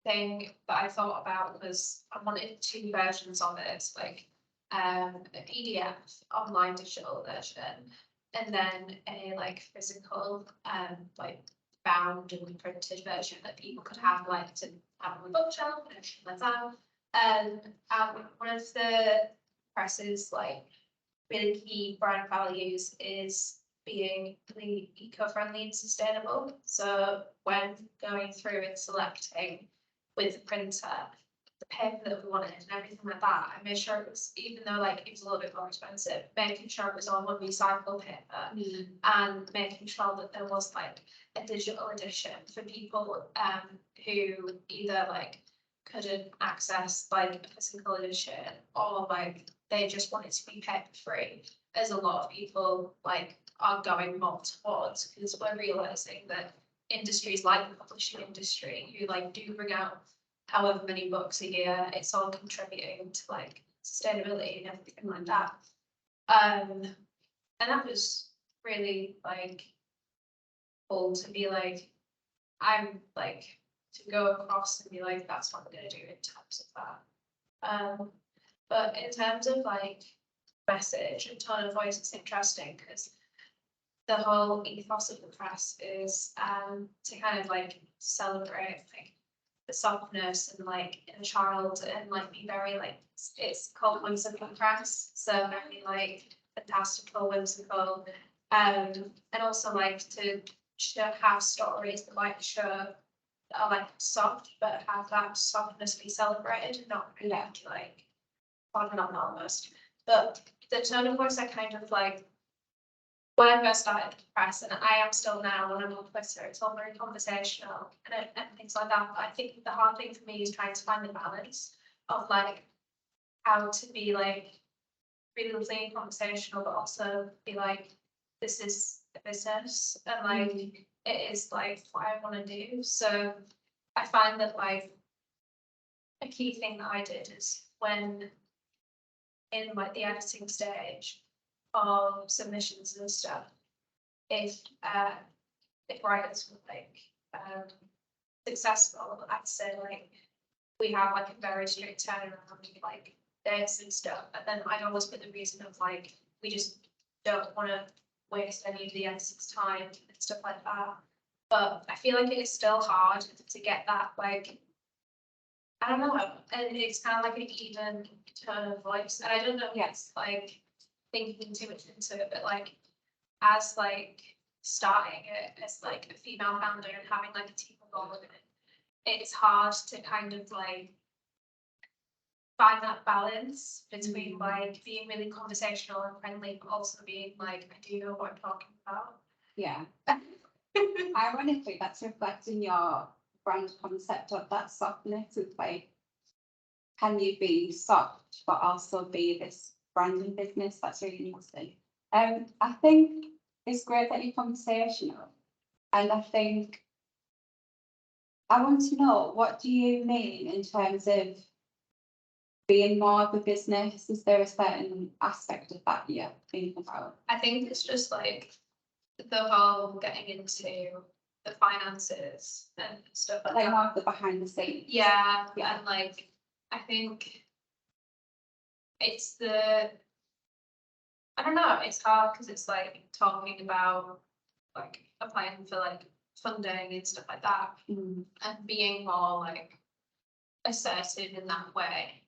S6: thing that I thought about was I wanted two versions of it, like a PDF online digital version, and then a like physical like bound and printed version that people could have like to have on the bookshelf and everything like that. And one of the press's like really key brand values is being really eco-friendly and sustainable. So when going through and selecting with the printer, the paper that we wanted and everything like that, I made sure it was, even though like it was a little bit more expensive, making sure it was all on recycled paper and making sure that there was like a digital edition for people who either like couldn't access like a physical edition, or like they just wanted to be paper free, as a lot of people like are going more towards, because we're realizing that industries like the publishing industry, who like do bring out however many books a year, it's all contributing to like sustainability and everything like that. And that was really like cool to be like, I'm like to go across and be like, that's what I'm gonna do in terms of that. But in terms of like message and tone of voice, it's interesting because the whole ethos of the press is to kind of like celebrate like the softness and like in a child, and like be very like, it's called whimsical press, so very like fantastical, whimsical, and also like to have stories that like show that are like soft but have that softness be celebrated and not really like on almost. But the tone of voice I kind of like, when I first started the press, and I am still now when I'm on Twitter, it's all very conversational and things like that. But I think the hard thing for me is trying to find the balance of like how to be like really lovely and conversational, but also be like, this is a business and like it is like what I want to do. So I find that like a key thing that I did is when in like the editing stage of submissions and stuff, if writers were like successful, I'd say like we have like a very strict turnaround, like this and stuff, and then I'd always put the reason of like, we just don't want to waste any of the editor's time and stuff like that. But I feel like it is still hard to get that, like, I don't know, and it's kind of like an even tone of voice, and I don't know if it's like thinking too much into it, but like, as like starting it as like a female founder and having like a team of all of it, it's hard to kind of like find that balance between like being really conversational and friendly, but also being like, I do know what I'm talking about.
S1: Yeah. Ironically, that's reflecting your brand concept of that softness. It's like, can you be soft but also be this branding business? That's really interesting. I think it's great that you're conversational, and I think I want to know, what do you mean in terms of being more of a business? Is there a certain aspect of that you're thinking about?
S6: I think it's just like the whole getting into the finances and stuff like
S1: Like
S6: that.
S1: more of the behind the scenes?
S6: Yeah,
S1: Yeah.
S6: and like, I think it's the, I don't know, it's hard because it's like talking about like applying for like funding and stuff like that,
S1: Mm.
S6: and being more like assertive in that way,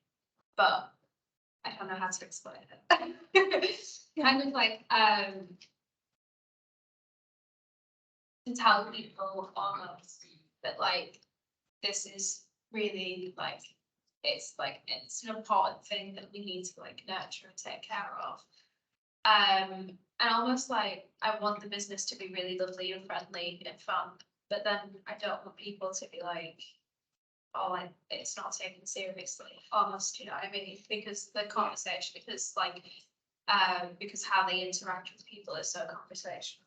S6: but I don't know how to explain it. Kind of like, to tell people almost that like, this is really like, it's an important thing that we need to like nurture and take care of. And almost like, I want the business to be really lovely and friendly and fun, but then I don't want people to be like, oh, like, it's not taken seriously, almost, you know what I mean? Because the conversation, because like, because how they interact with people is so conversational.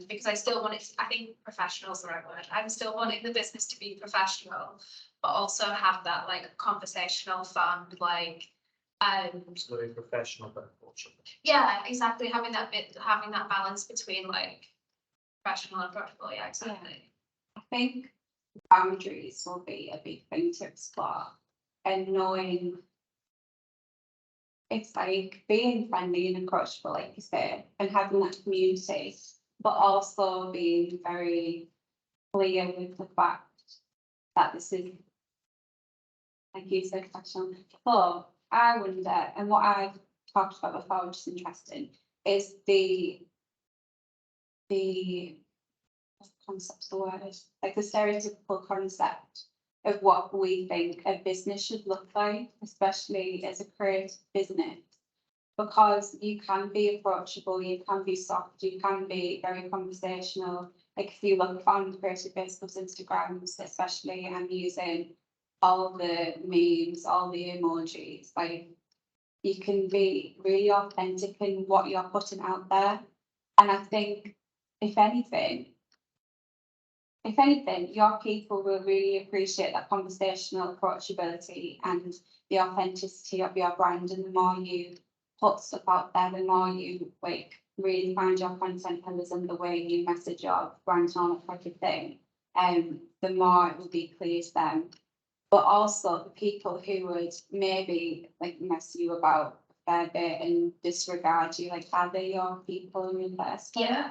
S6: Because I still want it, I think professional is the right word. I'm still wanting the business to be professional, but also have that like conversational fun, like,
S3: It's very professional, but unfortunately.
S6: yeah, exactly. Having that balance between like professional and practical. Yeah, exactly.
S1: I think boundaries will be a big thing to explore, and knowing it's like being friendly and approachable, like you say, and having that community, but also being very clear with the fact that this is, like you said, professional. So I wonder, and what I've talked about before, which is interesting, is the concept's the word, like the stereotypical concept of what we think a business should look like, especially as a creative business. Because you can be approachable, you can be soft, you can be very conversational. Like if you look on creative Facebook's Instagrams, especially, I'm using all the memes, all the emojis, like you can be really authentic in what you're putting out there. And I think if anything, your people will really appreciate that conversational approachability and the authenticity of your brand. And the more you put stuff out there, the more you like really find your content pillars and the way you message your brand and all that type of thing, the more it will be clear to them. But also the people who would maybe like mess you about a fair bit and disregard you, like, are they your people in the first place?
S6: Yeah,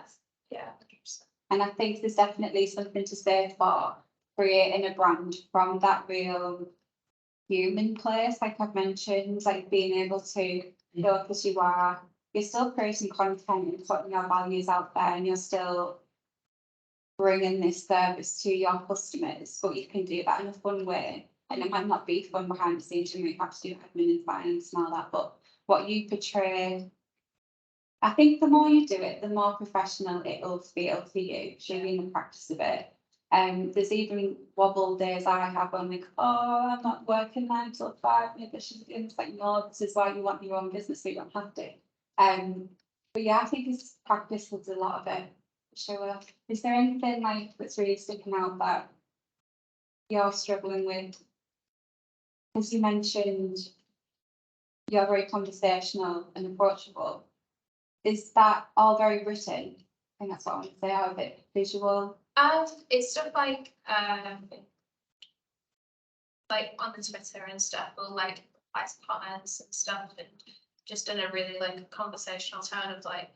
S6: yeah, 100%.
S1: And I think there's definitely something to say for creating a brand from that real human place, like I've mentioned, like being able to look as you are. You're still creating content and putting your values out there, and you're still bringing this service to your customers, but you can do that in a fun way. And it might not be fun behind the scenes, you might have to do admin and finance and all that, but what you portray, I think the more you do it, the more professional it'll feel for you, showing the practice of it. There's even wobble days I have when like, oh, I'm not working 9 till 5, maybe I should be doing this. Like, no, this is why you want your own business, so you don't have to. But yeah, I think it's practice with a lot of it. Sure. Is there anything like that's really sticking out that you're struggling with? As you mentioned, you're very conversational and approachable. Is that all very written? I think that's what I want to say, or a bit visual.
S6: It's stuff like on the Twitter and stuff, we'll like replies to comments and stuff, and just in a really like conversational tone of like,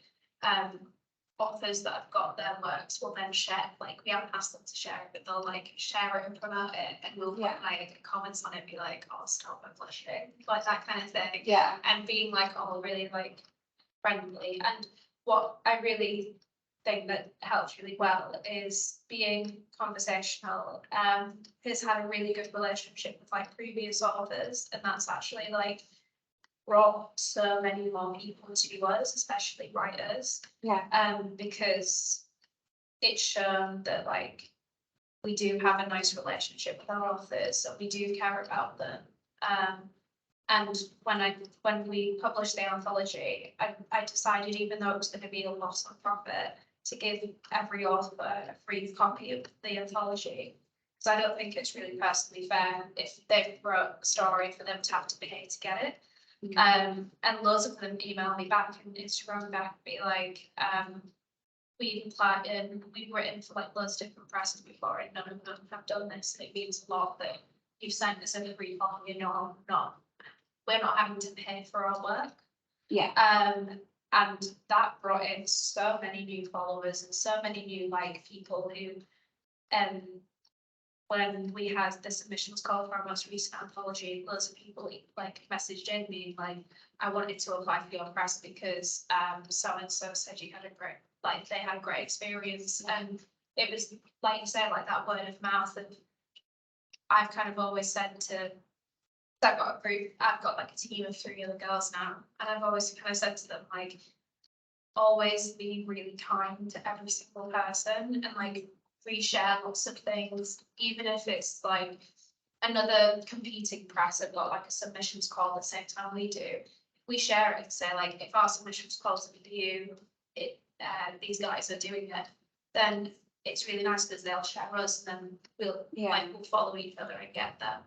S6: authors that have got their works will then share, like, we haven't asked them to share it, but they'll like share it and promote it, and we'll put
S1: Yeah.
S6: like comments on it, be like, oh, stop publishing, like that kind of thing.
S1: Yeah,
S6: And being like all really like friendly. And what I really think that helps really well is being conversational. Has had a really good relationship with like previous authors, and that's actually like brought so many more people to us, especially writers.
S1: yeah,
S6: Because it's shown that like we do have a nice relationship with our authors, so we do care about them. And when we published the anthology, I decided, even though it was going to be a loss on profit, to give every author a free copy of the anthology. Because I don't think it's really personally fair if they've wrote a story for them to have to pay to get it. And loads of them email me back and Instagram me back, be like, we've applied and we've written for like loads of different presses before, and none of them have done this, and it means a lot that you've sent us a free copy, and we're not having to pay for our work.
S1: yeah,
S6: And that brought in so many new followers and so many new like people who, when we had the submissions call for our most recent anthology, loads of people like messaged in me like, I wanted to apply for your press because so and so said you had a great, like they had a great experience, and it was like you said, like that word of mouth. And I've kind of always said to, I've got a group, I've got like a team of 3 other girls now, and I've always kind of said to them like, always be really kind to every single person, and like reshare lots of things, even if it's like another competing press have got like a submissions call at the same time we do. We share it and say like, if our submissions calls with you, these guys are doing it, then it's really nice because they'll share us, and then we'll follow each other and get them.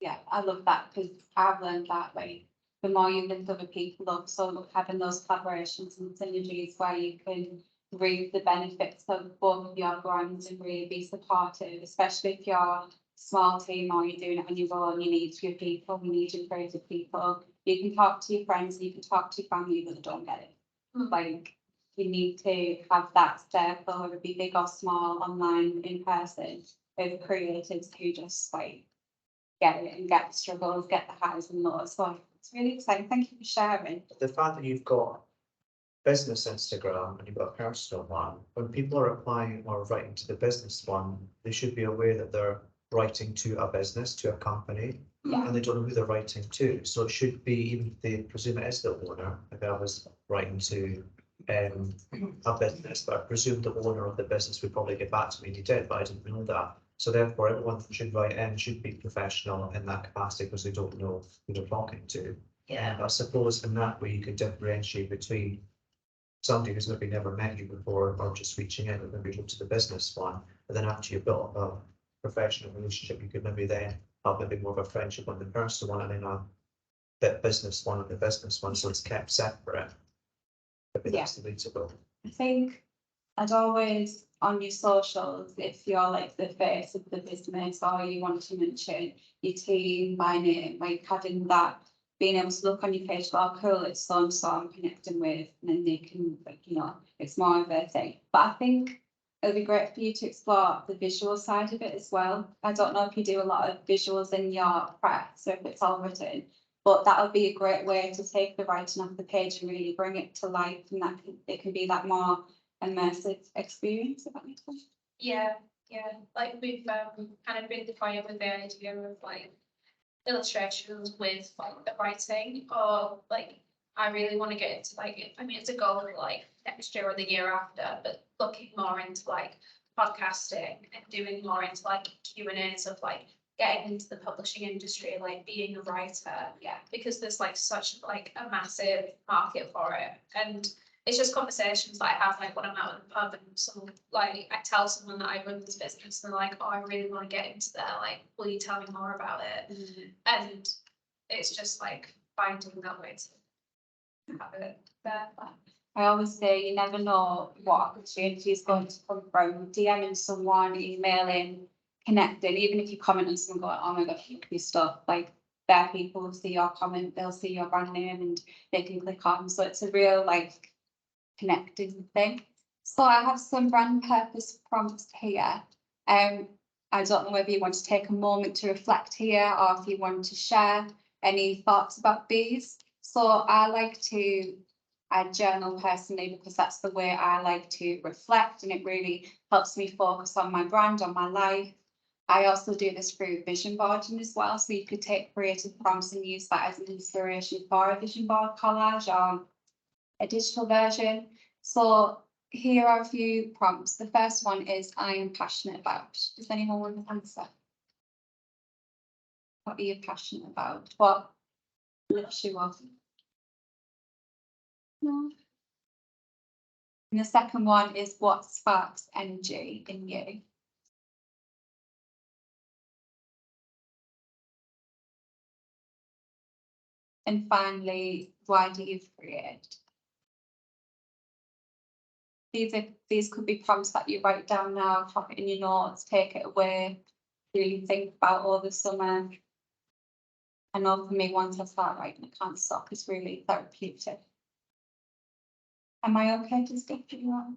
S1: yeah, I love that, because I've learned that way. The more you lift other people up, so having those collaborations and synergies where you can reap the benefits of both of your brands and really be supportive, especially if you're a small team or you're doing it on your own, you need your people, you need your creative people. You can talk to your friends, you can talk to your family, but they don't get it. Like, you need to have that circle, whether it be big or small, online, in person, of creatives who just like get it and get the struggles, get the highs and lows. So it's really exciting. Thank you for sharing.
S3: The fact that you've got business Instagram and you've got a personal one, when people are applying or writing to the business one, they should be aware that they're writing to a business, to a company,
S1: Yeah.
S3: and they don't know who they're writing to. So it should be, even if they presume it is the owner, if I was writing to a business, but I presume the owner of the business would probably get back to me, and he did, but I didn't know that. So therefore, everyone that should write in should be professional in that capacity, because they don't know who they're talking to.
S6: Yeah.
S3: I suppose in that way you could differentiate between somebody who's maybe never met you before, or just reaching in and maybe look to the business one, and then after you've built a professional relationship, you could maybe then have maybe more of a friendship on the personal one, and then a bit business one on the business one, so it's kept separate. Maybe that's the way to go.
S1: I think I'd always, on your socials, if you're like the face of the business or you want to mention your team by name, like having that, being able to look on your page, oh cool, it's so and so I'm connecting with, and then they can, like, you know, it's more of a thing. But I think it would be great for you to explore the visual side of it as well. I don't know if you do a lot of visuals in your press, or if it's all written, but that would be a great way to take the writing off the page and really bring it to life, and that it can be that more immersive experience, if that makes sense.
S6: Yeah, like we've kind of been toying with the idea of like illustrations with like the writing, or like I really want to get into like, I mean, it's a goal of like next year or the year after, but looking more into like podcasting and doing more into like Q&As of like getting into the publishing industry, like being a writer. Yeah, because there's like such like a massive market for it, and it's just conversations that I have, like when I'm out in the pub and someone, like I tell someone that I run this business, and they're like, oh, I really want to get into there, like, will you tell me more about it? And it's just like finding that way to have it there.
S1: I always say you never know what opportunity is going to come from DMing someone, emailing, connecting, even if you comment on someone going, oh my gosh, look at your stuff, like their people will see your comment, they'll see your brand name and they can click on. So it's a real like connecting thing. So I have some brand purpose prompts here. I don't know whether you want to take a moment to reflect here or if you want to share any thoughts about these. So I like to journal personally because that's the way I like to reflect, and it really helps me focus on my brand, on my life. I also do this through vision boarding as well. So you could take creative prompts and use that as an inspiration for a vision board collage or a digital version. So here are a few prompts. The first one is I am passionate about. Does anyone want to answer? What are you passionate about? What lifts you up? No. And the second one is what sparks energy in you? And finally, why do you create? These could be prompts that you write down now, pop it in your notes, take it away, really think about over the summer. I know for me, once I start writing, I can't stop. It's really therapeutic. Am I okay to skip to you on?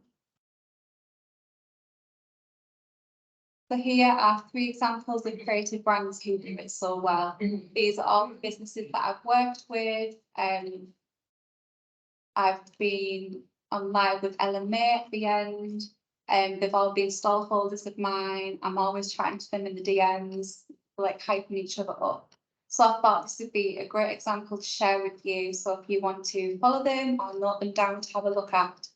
S1: So here are 3 examples of creative brands who do it so well. These are all the businesses that I've worked with. I've been on live with Ellen May at the end. They've all been stallholders of mine. I'm always trying to them in the DMs, like hyping each other up. So I thought this would be a great example to share with you. So if you want to follow them or note them down to have a look at,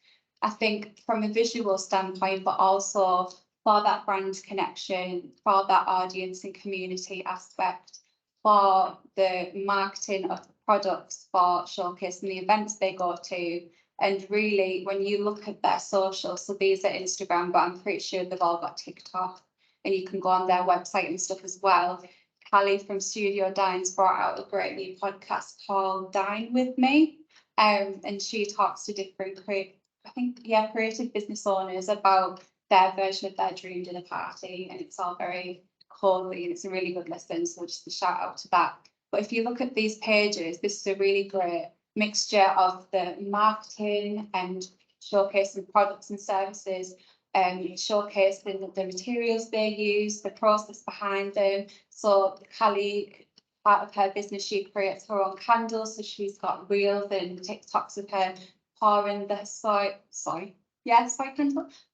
S1: I think from a visual standpoint, but also for that brand connection, for that audience and community aspect, for the marketing of the products, for showcasing the events they go to. And really, when you look at their social, so these are Instagram, but I'm pretty sure they've all got TikTok, and you can go on their website and stuff as well. Callie from Studio Dine's brought out a great new podcast called Dine With Me. And she talks to different creative business owners about their version of their dream dinner party, and it's all very cozy and it's a really good listen. So just a shout out to that. But if you look at these pages, this is a really great mixture of the marketing and showcasing products and services, showcasing the materials they use, the process behind them. So Callie, part of her business, she creates her own candles. So she's got reels and TikToks of her pouring the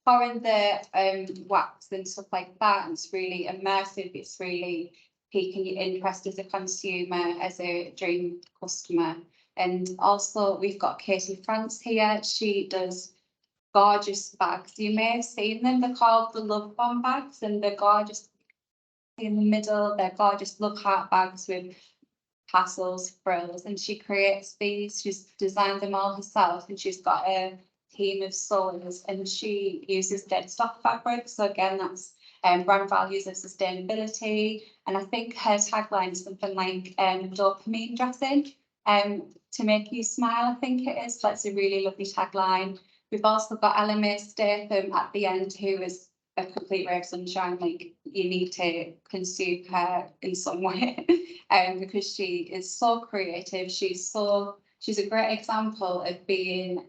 S1: pouring the wax and stuff like that. And it's really immersive. It's really piquing your interest as a consumer, as a dream customer. And also we've got Katie France here. She does gorgeous bags. You may have seen them. They're called the Love Bomb bags, and they're gorgeous in the middle. They're gorgeous love heart bags with tassels, frills, and she creates these. She's designed them all herself, and she's got a team of sewers, and she uses dead stock fabric. So again, that's brand values of sustainability. And I think her tagline is something like dopamine dressing to make you smile, I think it is. That's a really lovely tagline. We've also got Ellen May Statham at the end, who is a complete ray of sunshine. Like, you need to consume her in some way because she is so creative. She's a great example of being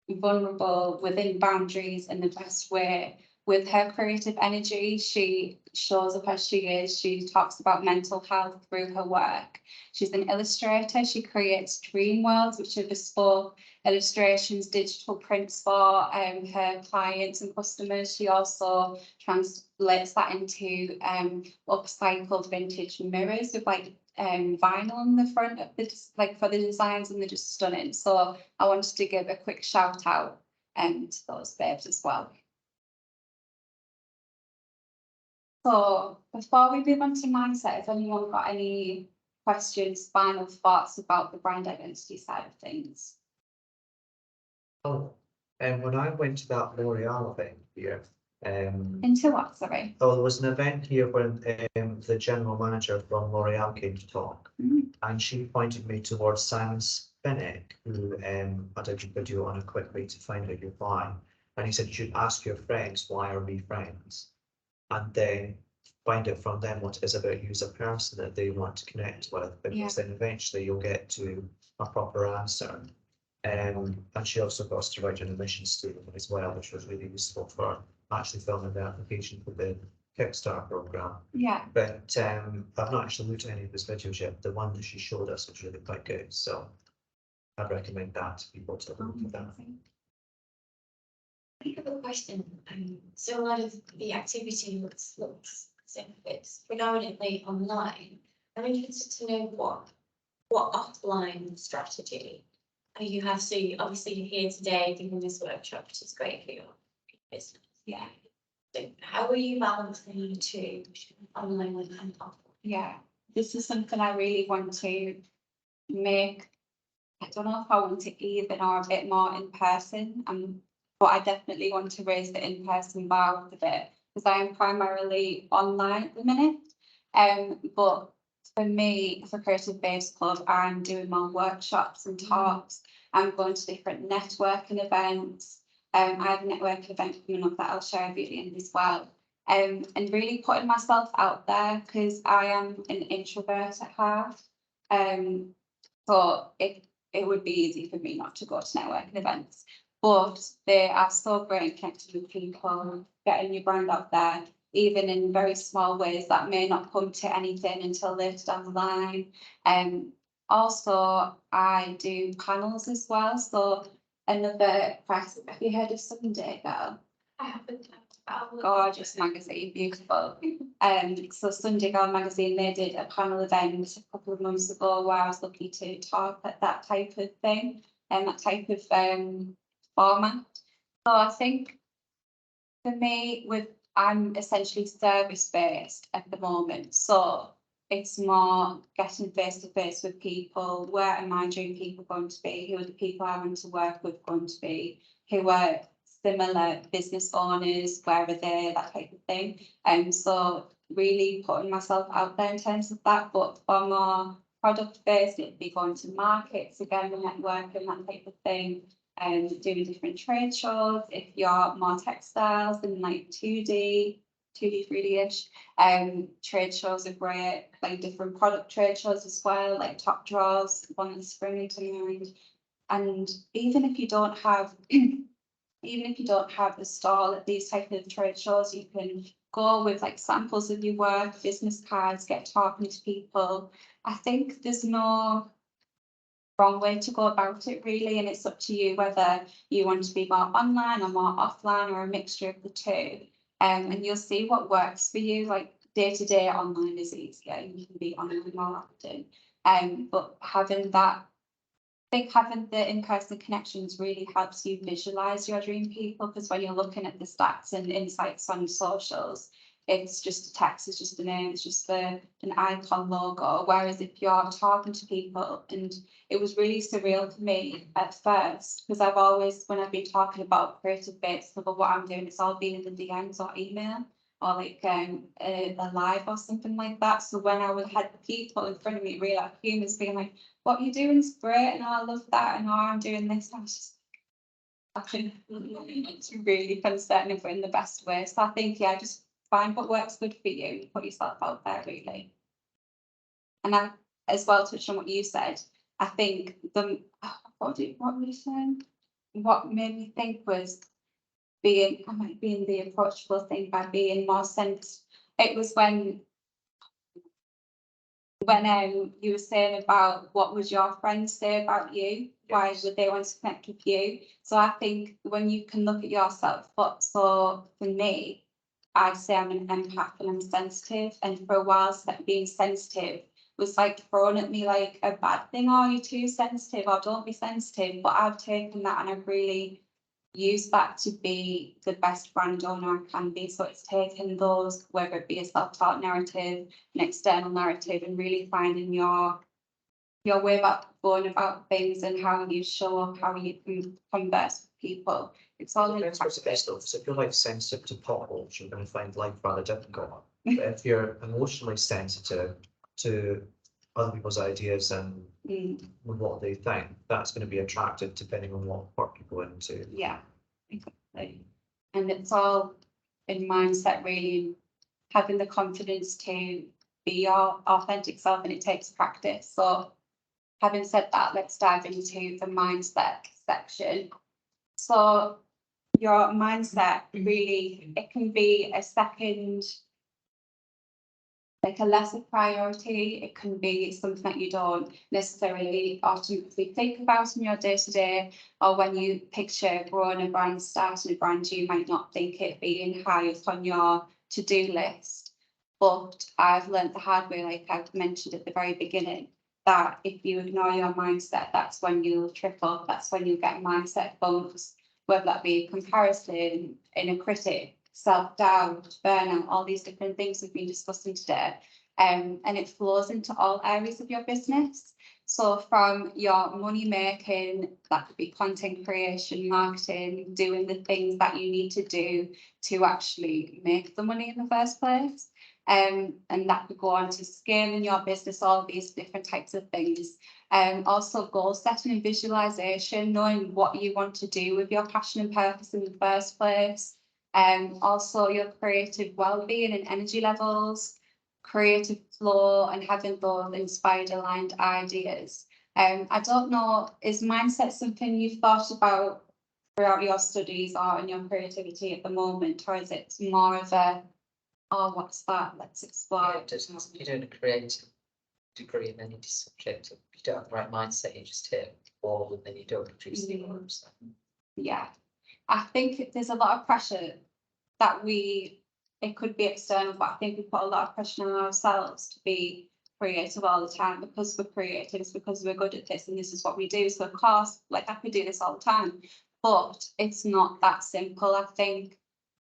S1: vulnerable within boundaries in the best way. With her creative energy, she shows up as she is. She talks about mental health through her work. She's an illustrator. She creates dream worlds, which are bespoke illustrations, digital prints for her clients and customers. She also translates that into upcycled vintage mirrors with like vinyl on the front of the for the designs, and they're just stunning. So I wanted to give a quick shout out to those babes as well. So before we move on to mindset, has anyone got any questions, final thoughts about the brand identity side of things?
S3: Oh, and when I went to that L'Oreal event here,
S1: Into what, sorry?
S3: oh, there was an event here when the general manager from L'Oreal came to talk, and she pointed me towards Simon Spinnick, who I did a video on a quick way to find out your why, and he said you should ask your friends, why are we friends? And then find out from them what it is about you as a person that they want to connect with, because then eventually you'll get to a proper answer. And she also got us to write an admission statement as well, which was really useful for actually filming the application for the Kickstart program.
S1: Yeah.
S3: But I've not actually looked at any of those videos yet. The one that she showed us was really quite good, so I'd recommend that to people to look at that.
S2: I have a question. So a lot of the activity looks as if it's predominantly online. I'm interested to know what offline strategy you have. So obviously you're here today giving this workshop, which is great for your business.
S1: Yeah.
S2: So how are you balancing the two, online and offline?
S1: Yeah, this is something I really want to make. I don't know if I want to even or a bit more in person, but I definitely want to raise the in-person bar a bit because I am primarily online at the minute. But for me, for Creative Base Club, I'm doing more workshops and talks. I'm going to different networking events. I have a networking event coming up that I'll share with you at the end as well. And really putting myself out there because I am an introvert at heart. So it would be easy for me not to go to networking events, but they are so great at connecting with people, getting your brand out there, even in very small ways that may not come to anything until later down the line. Also, I do panels as well. So another press, have you heard of Sunday Girl?
S6: I haven't.
S1: Gorgeous magazine, beautiful. So Sunday Girl magazine, they did a panel event a couple of months ago where I was lucky to talk at that type of thing and that type of format. So I think for me, I'm essentially service based at the moment, so it's more getting face to face with people. Where are my dream people going to be? Who are the people I want to work with going to be? Who are similar business owners, where are they, that type of thing. So really putting myself out there in terms of that, but for more product based, it'd be going to markets again, networking, that type of thing, and doing different trade shows. If you're more textiles and like 2D, 3D-ish, trade shows are great, like different product trade shows as well, like Top Drawers, one that's springing to mind. And even if you don't have a stall at these type of trade shows, you can go with like samples of your work, business cards, get talking to people. I think there's no wrong way to go about it really, and it's up to you whether you want to be more online or more offline or a mixture of the two. And you'll see what works for you. Like day to day online is easier, you can be online more often. But having the in-person connections really helps you visualize your dream people, because when you're looking at the stats and insights on socials, it's just a text, it's just a name, it's just an icon logo. Whereas if you're talking to people, and it was really surreal for me at first, because I've always, when I've been talking about creative bits of what I'm doing, it's all been in the DMs or email or like a live or something like that. So when I had the people in front of me, really like humans being like, what you're doing is great, and I love that, and I'm doing this, I was just it's really concerning, but in the best way. So I think, yeah, just find what works good for you, put yourself out there really. And I as well touched on what you said. I think what were you saying? What made me think was being the approachable thing by being more it was when you were saying about what would your friends say about you, why would they want to connect with you? So I think when you can look at yourself, so for me, I'd say I'm an empath and I'm sensitive, and for a while being sensitive was like thrown at me like a bad thing. Oh, you're too sensitive, or don't be sensitive. But I've taken that and I've really used that to be the best brand owner I can be. So it's taken those, whether it be a self-taught narrative, an external narrative, and really finding your way about going about things and how you show up, how you can converse with people. It's all in
S3: Depends what it is though. So if you're like sensitive to potholes, you're going to find life rather difficult. But if you're emotionally sensitive to other people's ideas and what they think, that's going to be attractive depending on what work you go into.
S1: Yeah, exactly. And it's all in mindset really, having the confidence to be your authentic self, and it takes practice. So having said that, let's dive into the mindset section. So your mindset really, it can be a second, like a lesser priority. It can be something that you don't necessarily automatically think about in your day to day, or when you picture growing a brand, starting a brand, you might not think it being high up on your to-do list. But I've learned the hard way, like I've mentioned at the very beginning, that if you ignore your mindset, that's when you'll trip up, that's when you'll get mindset bumps, whether that be comparison, inner critic, self-doubt, burnout, all these different things we've been discussing today. And it flows into all areas of your business. So from your money making, that could be content creation, marketing, doing the things that you need to do to actually make the money in the first place. And that could go on to scaling your business, all these different types of things. Also goal setting and visualization, knowing what you want to do with your passion and purpose in the first place. Also your creative well-being and energy levels, creative flow, and having those inspired, aligned ideas. I don't know, is mindset something you've thought about throughout your studies or in your creativity at the moment, or is it more of a, oh, what's that? Let's explore.
S7: It doesn't, you're doing a creative degree in any subject. If you don't have the right mindset, you just hit a wall and then you don't produce the works.
S1: Yeah, I think there's a lot of pressure that it could be external, but I think we put a lot of pressure on ourselves to be creative all the time, because we're creative, it's because we're good at this and this is what we do. So of course, like I could do this all the time, but it's not that simple. I think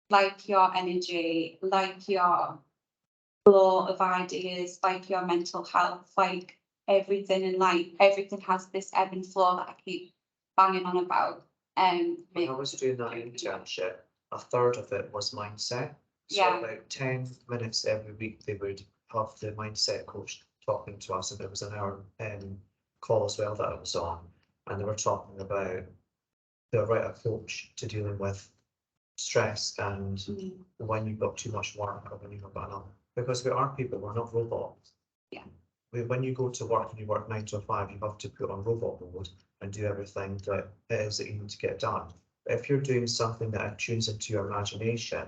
S1: like your energy, like your flow of ideas, like your mental health, like everything in life, everything has this ebb and flow that I keep banging on about.
S3: When I was doing that internship, a third of it was mindset. So
S1: Yeah.
S3: about 10 minutes every week, they would have the mindset coach talking to us, and it was an hour call as well that I was on, and they were talking about the right approach to dealing with stress and when you've got too much work or when you've not got enough. Because we are people, we're not robots.
S1: Yeah.
S3: When you go to work and you work 9 to 5, you have to put on robot mode and do everything that it is that you need to get done. But if you're doing something that tunes into your imagination,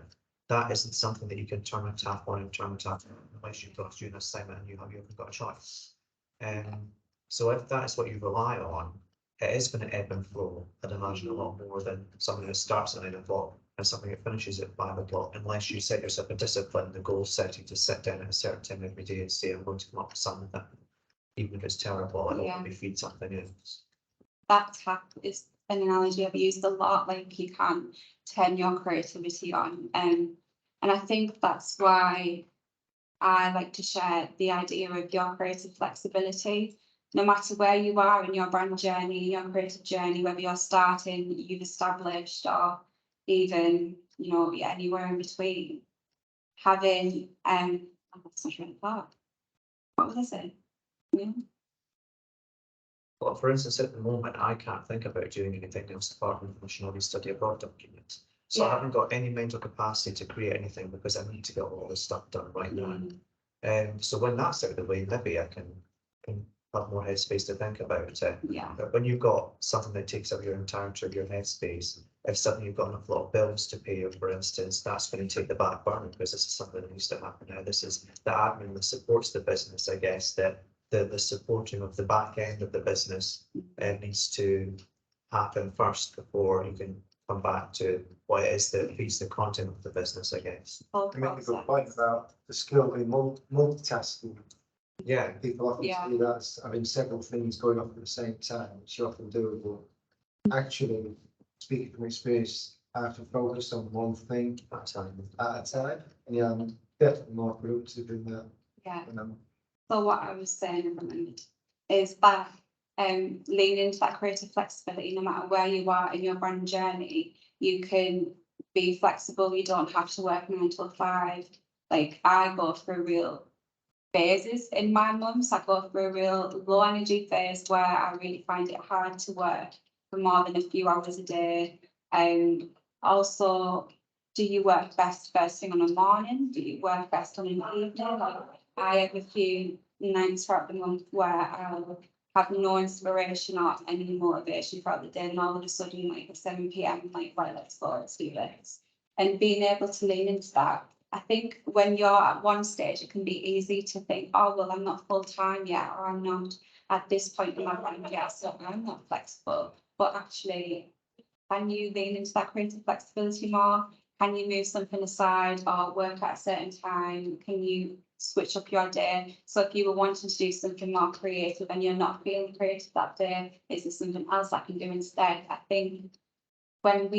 S3: that isn't something that you can turn a tap on and turn a tap on unless you've got to do an assignment and you haven't got a choice. So if that is what you rely on, it is going to ebb and flow, I'd imagine, a lot more than something that starts at 9 o'clock and something that finishes at 5 o'clock, unless you set yourself a discipline, the goal setting to sit down at a certain time every day and say, I'm going to come up with something that, even if it's terrible, it'll help me feed something else.
S1: That tap is an analogy I've used a lot, like you can turn your creativity on. And I think that's why I like to share the idea of your creative flexibility. No matter where you are in your brand journey, your creative journey, whether you're starting, you've established, or even, you know, anywhere in between, having I'm not so sure about what was I saying? Yeah.
S3: Well, for instance, at the moment, I can't think about doing anything else apart from finishing all these study abroad documents. So I haven't got any mental capacity to create anything because I need to get all this stuff done right now. So when that's out of the way, maybe I can have more headspace to think about it.
S1: Yeah.
S3: But when you've got something that takes up your entirety of your headspace, if suddenly you've got enough lot of bills to pay, for instance, that's going to take the back burner because this is something that needs to happen now. This is the admin that supports the business, I guess, that the supporting of the back end of the business needs to happen first before you can come back to what it is that feeds the content of the business, I guess.
S5: You make a good point about the skill being multitasking.
S3: Yeah.
S5: People often see that as having several things going on at the same time, which you often do, but actually, speaking from experience, I have to focus on one thing at a time. Yeah, I'm definitely more productive in that.
S1: Yeah. So what I was saying at the moment is that lean into that creative flexibility. No matter where you are in your brand journey, you can be flexible. You don't have to work 9 to 5. Like I go through real phases in my months. I go through a real low energy phase where I really find it hard to work for more than a few hours a day. Also, do you work best first thing on a morning? Do you work best on an evening? Like, I have a few nights throughout the month where I'll have no inspiration or any motivation throughout the day, and all of a sudden, like at 7 p.m, I'm like, right, let's do this. And being able to lean into that, I think when you're at one stage, it can be easy to think, oh, well, I'm not full time yet, or I'm not at this point in my life yet, so I'm not flexible. But actually, can you lean into that creative flexibility more? Can you move something aside or work at a certain time? Can you switch up your day? So if you were wanting to do something more creative and you're not feeling creative that day, is there something else I can do instead? I think when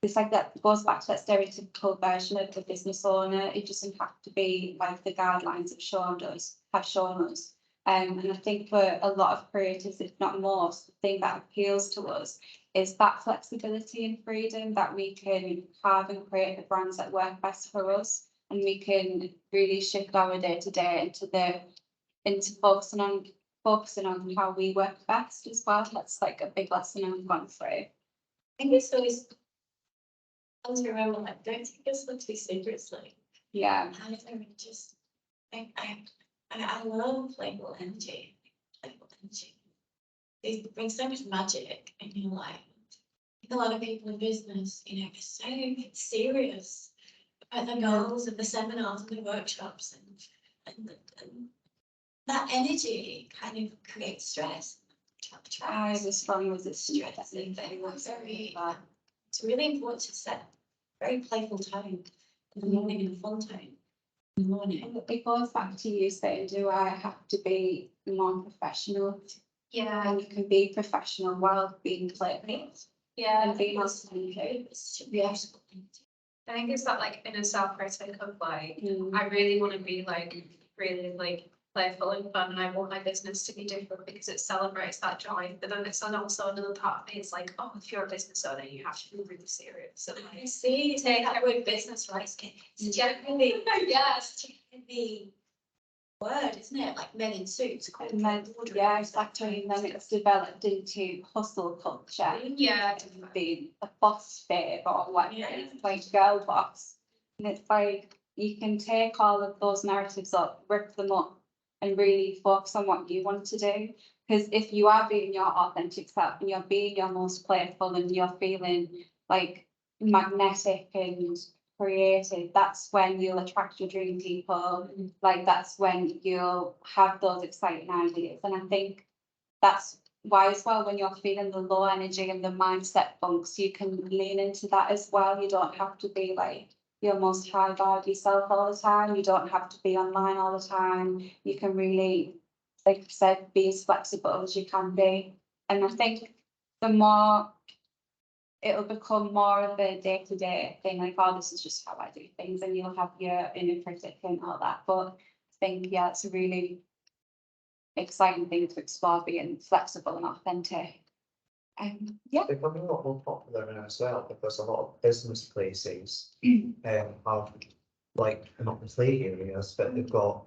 S1: it's like that goes back to that stereotypical version of the business owner. It doesn't have to be like the guidelines have shown us. And I think for a lot of creatives, if not most, the thing that appeals to us is that flexibility and freedom that we can carve and create the brands that work best for us, and we can really shift our day to day into focusing on how we work best as well. That's like a big lesson I've gone through.
S2: I think it's always fun to remember, like, don't take yourself too seriously.
S1: Yeah.
S2: I just, I love playful energy. Playful energy. It brings so much magic in your life. I think a lot of people in business, you know, are so serious about the goals of the seminars and the workshops, and that energy kind of creates stress.
S1: I was as strong as it's
S2: Stress. It's really important to set a very playful tone in the morning and a fun tone in the morning.
S1: And it goes back to you saying, do I have to be more professional?
S6: Yeah,
S1: And you can be professional while being playful.
S6: yeah.
S1: And being
S2: It's a beautiful thing to do.
S6: I think it's that like inner self-critic of like,
S1: Mm.
S6: I really want to be like really like playful and fun, and I want my business to be different because it celebrates that joy. But then it's also another part of me. It's like, oh, if you're a business owner, you have to be really serious. And
S2: I
S6: like,
S2: see, take that word business, right? It's generally, yes, the word, isn't it? Like men in suits.
S1: And then, yeah, exactly. And then it's developed into hustle culture.
S6: yeah,
S1: Being a boss babe or whatever,
S2: Yeah.
S1: it's like girl boss. And it's like you can take all of those narratives up, rip them up, and really focus on what you want to do. Because if you are being your authentic self and you're being your most playful and you're feeling like magnetic and creative, that's when you'll attract your dream people. Like that's when you'll have those exciting ideas. And I think that's why as well, when you're feeling the low energy and the mindset bunks, you can lean into that as well. You don't have to be like your most high vibe yourself all the time. You don't have to be online all the time. You can really, like I said, be as flexible as you can be. And I think the more it'll become more of a day-to-day thing, like, oh, this is just how I do things, and you'll have your inner critic and all that. But I think, yeah, it's a really exciting thing to explore, being flexible and authentic. Yeah.
S3: Becoming a lot more popular now as well, because a lot of business places have like not the play areas, but they've got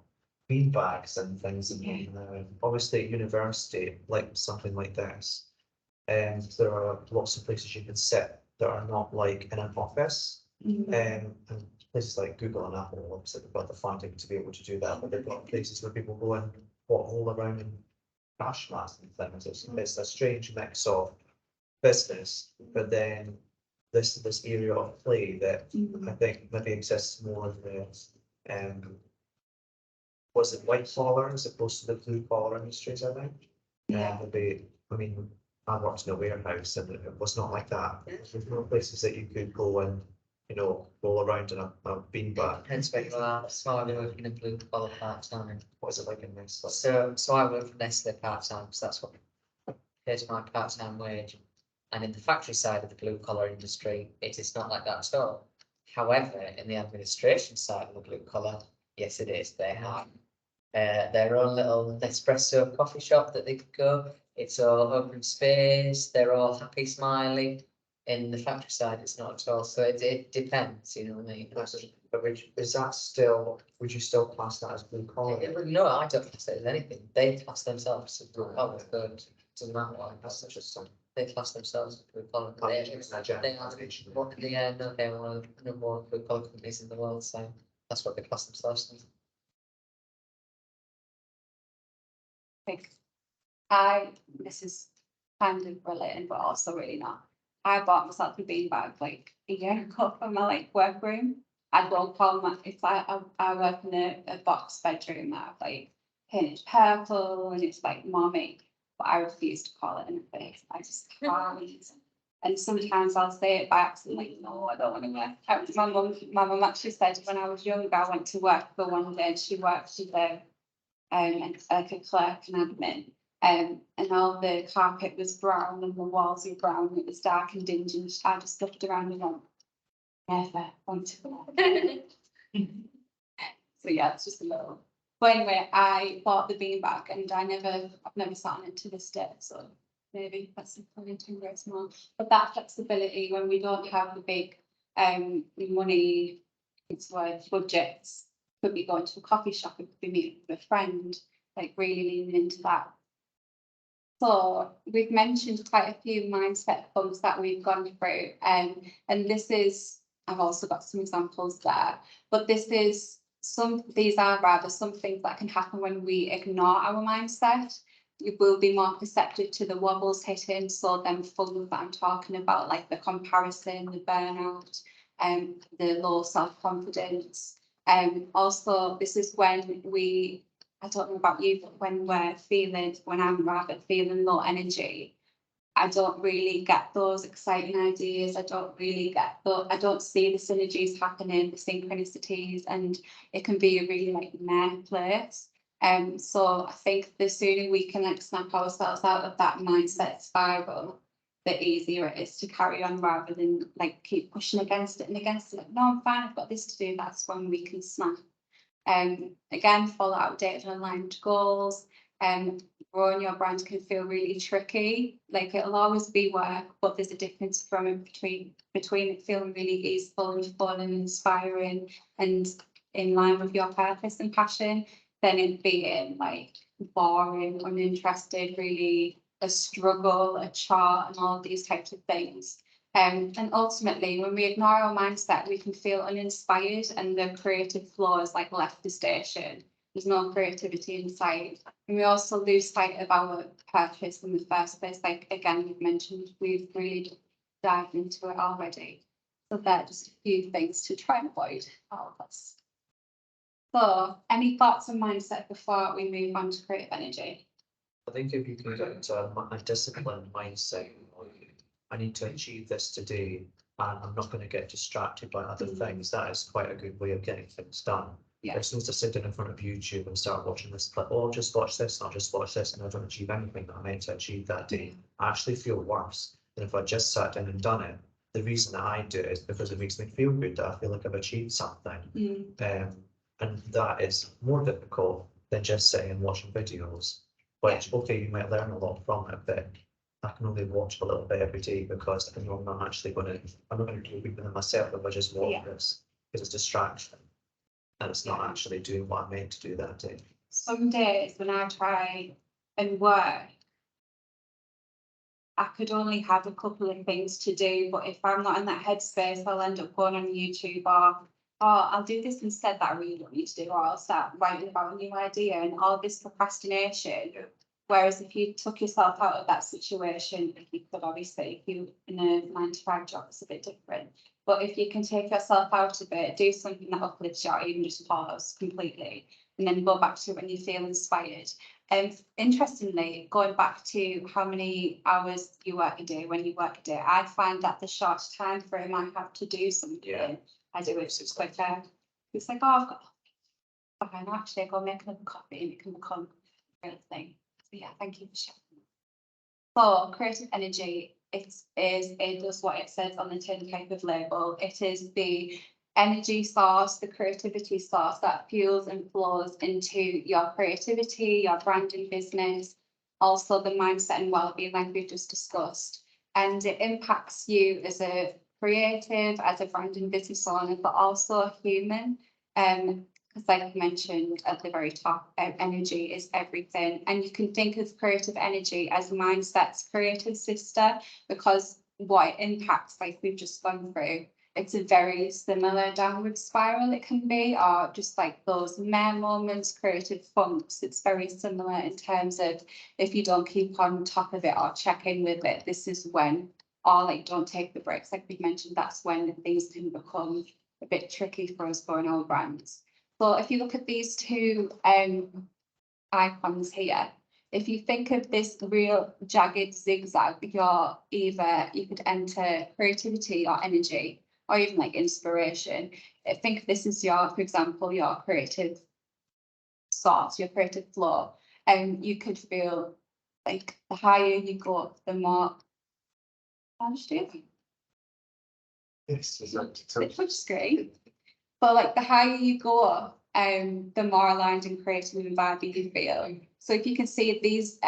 S3: bean bags and things in them now. Obviously, at university, like something like this, and there are lots of places you can sit that are not like in an office. And places like Google and Apple, obviously they've got the funding to be able to do that, but they've got places where people go and walk all around in crash mats and things. It's a strange mix of business, but then this area of play that I think maybe exists more in the was it white collar as opposed to the blue collar industries, I think.
S1: Yeah.
S3: Maybe, I mean, I worked in a warehouse and it was not like that. There's no places that you could go and, you know, roll around in a beanbag.
S7: Depends where you are. So I work in a blue collar part time.
S3: What is it like in this? Like,
S7: So I work for Nestle part time because that's what pays my part time wage. And in the factory side of the blue collar industry, it is not like that at all. However, in the administration side of the blue collar, yes, it is. They have their own little Nespresso coffee shop that they could go. It's all open space. They're all happy, smiling. In the factory side, it's not at all. So it depends, you know what I mean?
S3: but is that still, would you still class that as blue collar?
S7: No, I don't class it as anything. They class themselves as blue collar, but it doesn't matter what.
S3: That's interesting.
S7: They class themselves as blue collar.
S3: Packaging's not general
S7: They are
S3: packaging.
S7: one of the, no, they're one of the number one blue collar companies in the world, so that's what they class themselves as.
S1: This is kind of related, but also really not. I bought myself a beanbag like a year ago for my like workroom. I don't call my, it's like I work in a box bedroom that I've like painted purple and it's like mommy, but I refuse to call it in the face. I just can't. And sometimes I'll say it by accident, like, no, I don't want to work. My mum actually said when I was younger, I went to work for one day and she worked, she's like a clerk and admin. And all the carpet was brown and the walls were brown, and it was dark and dingy, and I just looked around and went, never want to work. So yeah, it's just a little. But anyway, I bought the beanbag and I've never sat on it to this day, so maybe that's probably too very small. But that flexibility when we don't have the big money, it's worth budgets, could be going to a coffee shop, it could be meeting with a friend, like really leaning into that. So we've mentioned quite a few mindset bumps that we've gone through, and this is, I've also got some examples there, but these are rather some things that can happen when we ignore our mindset. You will be more perceptive to the wobbles hitting, so them fun that I'm talking about, like the comparison, the burnout, the low self-confidence. Also, this is when I don't know about you, but when I'm rather feeling low energy, I don't really get those exciting ideas. I don't see the synergies happening, the synchronicities, and it can be a really like meh place. So I think the sooner we can like snap ourselves out of that mindset spiral, the easier it is to carry on rather than like keep pushing against it and against it. Like, no, I'm fine, I've got this to do. That's when we can snap. Again, follow outdated and aligned goals. Growing your brand can feel really tricky. Like it'll always be work, but there's a difference between it feeling really easeful and fun and inspiring and in line with your purpose and passion, than it being like boring, uninterested, really a struggle, a chart, and all of these types of things. And ultimately, when we ignore our mindset, we can feel uninspired and the creative flow is like left the station. There's no creativity inside. And we also lose sight of our purpose in the first place. Like, again, you've mentioned, we've really dived into it already. So there are just a few things to try and avoid all of us. So, any thoughts on mindset before we move on to creative energy?
S3: I think if you can get into a disciplined mindset, I need to achieve this today, and I'm not going to get distracted by other things. That is quite a good way of getting things done.
S1: Yeah.
S3: It's not to sit in front of YouTube and start watching this clip. Oh, I'll just watch this, and I'll just watch this, and I don't achieve anything that I meant to achieve that day. I actually feel worse than if I just sat down and done it. The reason that I do it is because it makes me feel good, that I feel like I've achieved something. And that is more difficult than just sitting and watching videos, which, okay, you might learn a lot from it, but I can only watch a little bit every day because I know I'm not going to do it within myself if I just watch this, because it's distraction and it's not actually doing what I meant to do that day.
S1: Some days when I try and work, I could only have a couple of things to do, but if I'm not in that headspace, I'll end up going on YouTube or I'll do this instead that I really don't need to do, or I'll start writing about a new idea and all this procrastination. Whereas if you took yourself out of that situation, you could obviously, if you're in a 9-to-5 job, it's a bit different. But if you can take yourself out of it, do something that uplifts you, or even just pause completely, and then go back to it when you feel inspired. And interestingly, going back to how many hours you work a day, when you work a day, I find that the short time frame I have to do something, I do it quicker. It's like, oh, I've got, okay, no, actually, I go make another coffee and it can become a real thing. So yeah, thank you for sharing. So creative energy, it does what it says on the tin type of label. It is the energy source, the creativity source that fuels and flows into your creativity, your branding business, also the mindset and well-being like we've just discussed. And it impacts you as a creative, as a branding business owner, but also a human. because like I mentioned at the very top, energy is everything. And you can think of creative energy as mindset's creative sister, because what it impacts, like we've just gone through, it's a very similar downward spiral it can be, or just like those mare moments, creative funks. It's very similar in terms of if you don't keep on top of it or check in with it, this is when, or like don't take the breaks, like we mentioned, that's when things can become a bit tricky for us growing our brands. So if you look at these two icons here, if you think of this real jagged zigzag, you could enter creativity or energy, or even like inspiration. I think this is your, for example, your creative source, your creative flow. And you could feel like the higher you go, the more
S5: Yes, exactly.
S1: which is great. But like the higher you go, the more aligned and creative and vibey you feel. So if you can see these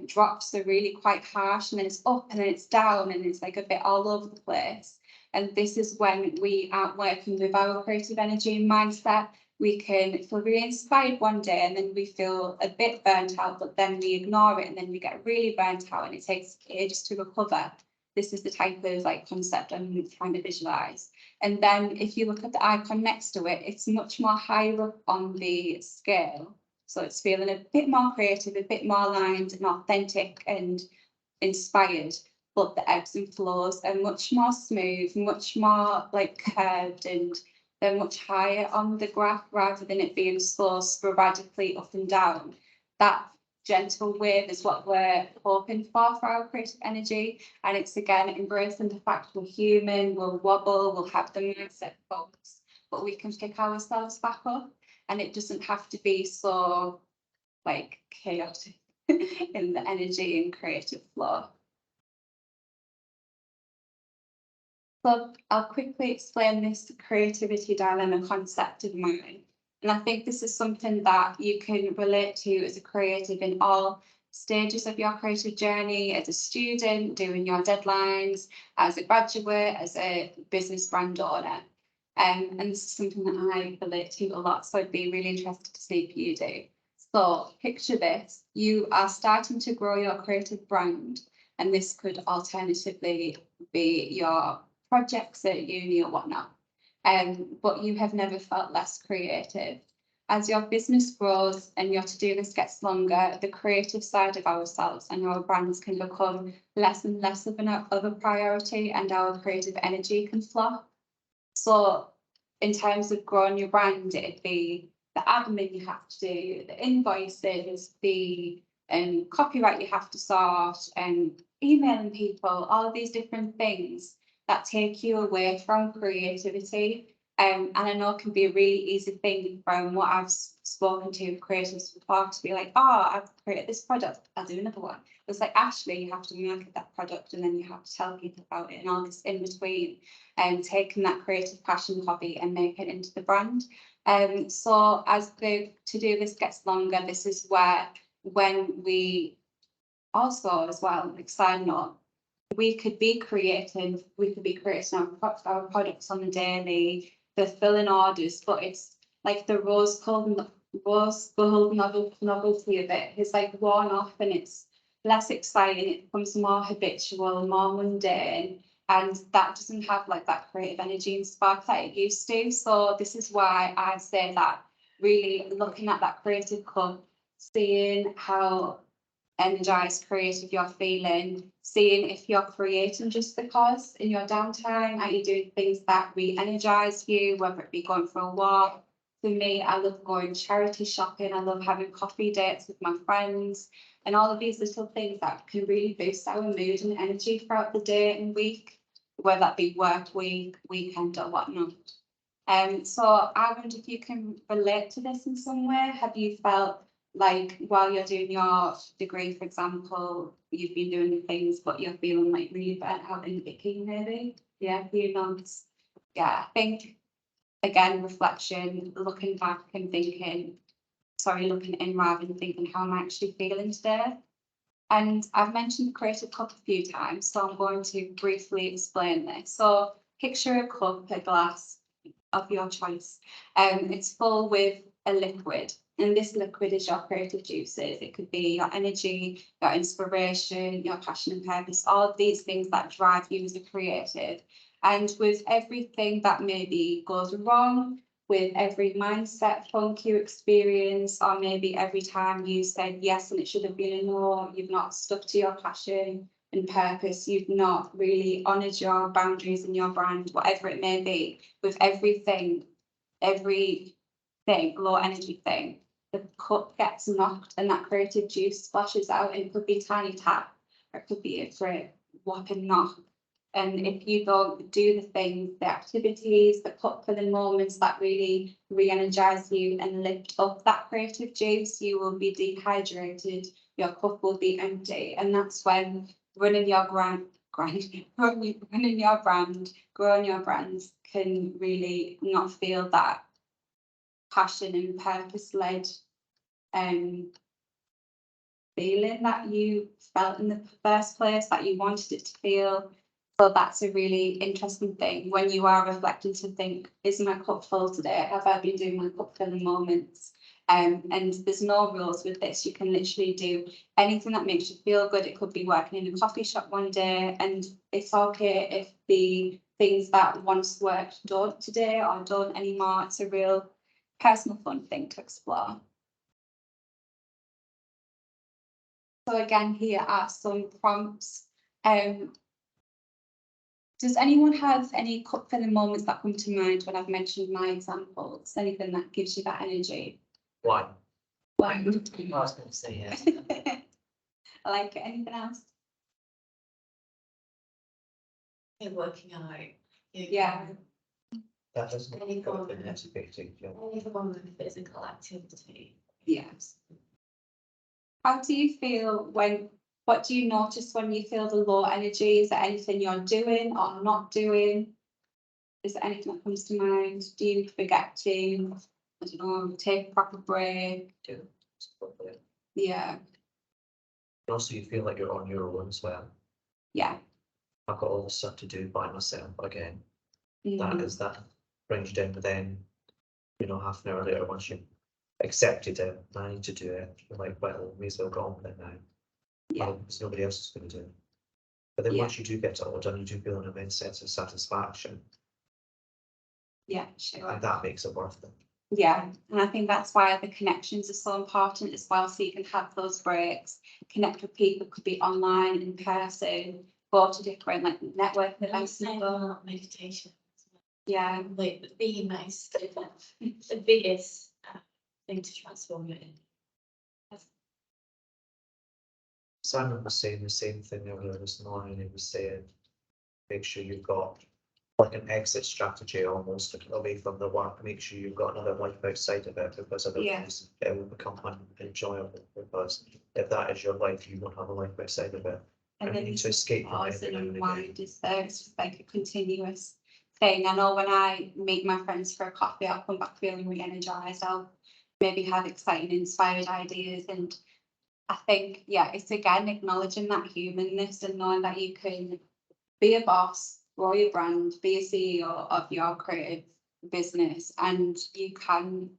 S1: drops are really quite harsh, and then it's up and then it's down and it's like a bit all over the place. And this is when we are working with our creative energy and mindset. We can feel really inspired one day and then we feel a bit burnt out, but then we ignore it and then we get really burnt out and it takes ages to recover. This is the type of like concept I'm trying to visualize. And then if you look at the icon next to it, it's much more higher up on the scale. So it's feeling a bit more creative, a bit more aligned and authentic and inspired. But the ebbs and flows are much more smooth, much more like curved, and they're much higher on the graph rather than it being so sporadically up and down. That gentle wave is what we're hoping for our creative energy. And it's again embracing the fact we're human, we'll wobble, we'll have the mindset folks, but we can pick ourselves back up. And it doesn't have to be so like chaotic in the energy and creative flow. So I'll quickly explain this creativity dilemma concept of mine. And I think this is something that you can relate to as a creative in all stages of your creative journey, as a student, doing your deadlines, as a graduate, as a business brand owner. And this is something that I relate to a lot, so I'd be really interested to see if you do. So picture this, you are starting to grow your creative brand, and this could alternatively be your projects at uni or whatnot. But you have never felt less creative. As your business grows and your to-do list gets longer, the creative side of ourselves and our brands can become less and less of a priority, and our creative energy can flop. So in terms of growing your brand, it'd be the admin you have to do, the invoices, the copyright you have to sort, and emailing people, all of these different things that take you away from creativity. And I know it can be a really easy thing from what I've spoken to creatives before to be like, oh, I've created this product, I'll do another one. It's like, actually, you have to market that product and then you have to tell people about it and all this in between, and taking that creative passion hobby and making it into the brand. So as the to-do list gets longer, this is where, when we also as well, like side note, we could be creative, we could be creating our products on the daily, fulfilling orders, but it's like the rose-gold novelty of it is like worn off and it's less exciting, it becomes more habitual, more mundane, and that doesn't have like that creative energy and spark that it used to. So this is why I say that really looking at that creative cup, seeing how energized, creative you're feeling, seeing if you're creating just because in your downtime, are you doing things that re-energize you, whether it be going for a walk. For me, I love going charity shopping, I love having coffee dates with my friends, and all of these little things that can really boost our mood and energy throughout the day and week, whether that be work week, weekend or whatnot. So I wonder if you can relate to this in some way. Have you felt like while you're doing your degree, for example, you've been doing things, but you're feeling like really burnt out and icky maybe? Yeah, a few months. Yeah, I think, again, reflection, looking back and thinking, looking in rather than thinking, how am I actually feeling today? And I've mentioned the creative cup a few times, so I'm going to briefly explain this. So picture a cup, a glass of your choice. It's full with a liquid, and this liquid is your creative juices. It could be your energy, your inspiration, your passion and purpose, all of these things that drive you as a creative. And with everything that maybe goes wrong, with every mindset funk you experience, or maybe every time you said yes and it should have been a no, you've not stuck to your passion and purpose, you've not really honoured your boundaries and your brand, whatever it may be, with everything, low energy thing, the cup gets knocked and that creative juice splashes out, and it could be a tiny tap, or it could be a great whopping knock. And if you don't do the things, the activities, the put for the moments that really re-energize you and lift up that creative juice, you will be dehydrated, your cup will be empty. And that's when running your running your brand, growing your brands can really not feel that passion and purpose-led feeling that you felt in the first place, that you wanted it to feel. So that's a really interesting thing when you are reflecting to think, is my cup full today? Have I been doing my cup filling moments? And there's no rules with this. You can literally do anything that makes you feel good. It could be working in a coffee shop one day, and it's okay if the things that once worked don't today or don't anymore. It's a real personal fun thing to explore. So again, here are some prompts. Does anyone have any cup filling moments that come to mind when I've mentioned my examples? Anything that gives you that energy?
S3: Wine.
S1: Wine.
S7: I was going to say, yeah.
S1: I like it. Anything else?
S2: You're working out.
S1: Yeah.
S3: That doesn't
S2: Any
S3: go
S2: form
S3: in
S2: of-
S3: that's a big thing, yeah.
S2: Any form of physical activity.
S1: Yes. How do you feel what do you notice when you feel the low energy? Is there anything you're doing or not doing? Is there anything that comes to mind? Do you forget to, I don't know, take a proper break? Yeah,
S3: Also, you feel like you're on your own as well.
S1: yeah.
S3: I've got all this stuff to do by myself again.
S1: Mhm.
S3: That brings you down, but then, half an hour later, once you accepted it, I need to do it, you're like, well, may as well go on with it now.
S1: Yeah.
S3: Because nobody else is going to do it. But then
S1: Yeah.
S3: once you do get it all done, you do feel an immense sense of satisfaction,
S1: Yeah, sure.
S3: and that makes it worth it.
S1: Yeah, and I think that's why the connections are so important as well, so you can have those breaks, connect with people, could be online, in person, go to different like networking events.
S2: Saying about meditation.
S1: Yeah,
S2: Like the most, the biggest thing to transform it in.
S3: Simon was saying the same thing earlier this morning. He was saying, make sure you've got like an exit strategy almost away from the work. Make sure you've got another life outside of it, because otherwise it will become unenjoyable. Because if that is your life, you won't have a life outside of it.
S1: and
S3: And
S1: then
S3: you need
S1: this
S3: to escape from it
S1: pause
S3: every
S1: and
S3: now and again.
S1: unwind is there. It's just like a continuous thing. I know when I meet my friends for a coffee, I'll come back feeling re-energized. I'll maybe have exciting, inspired ideas, and I think, yeah, it's again acknowledging that humanness and knowing that you can be a boss, grow your brand, be a CEO of your creative business, and you can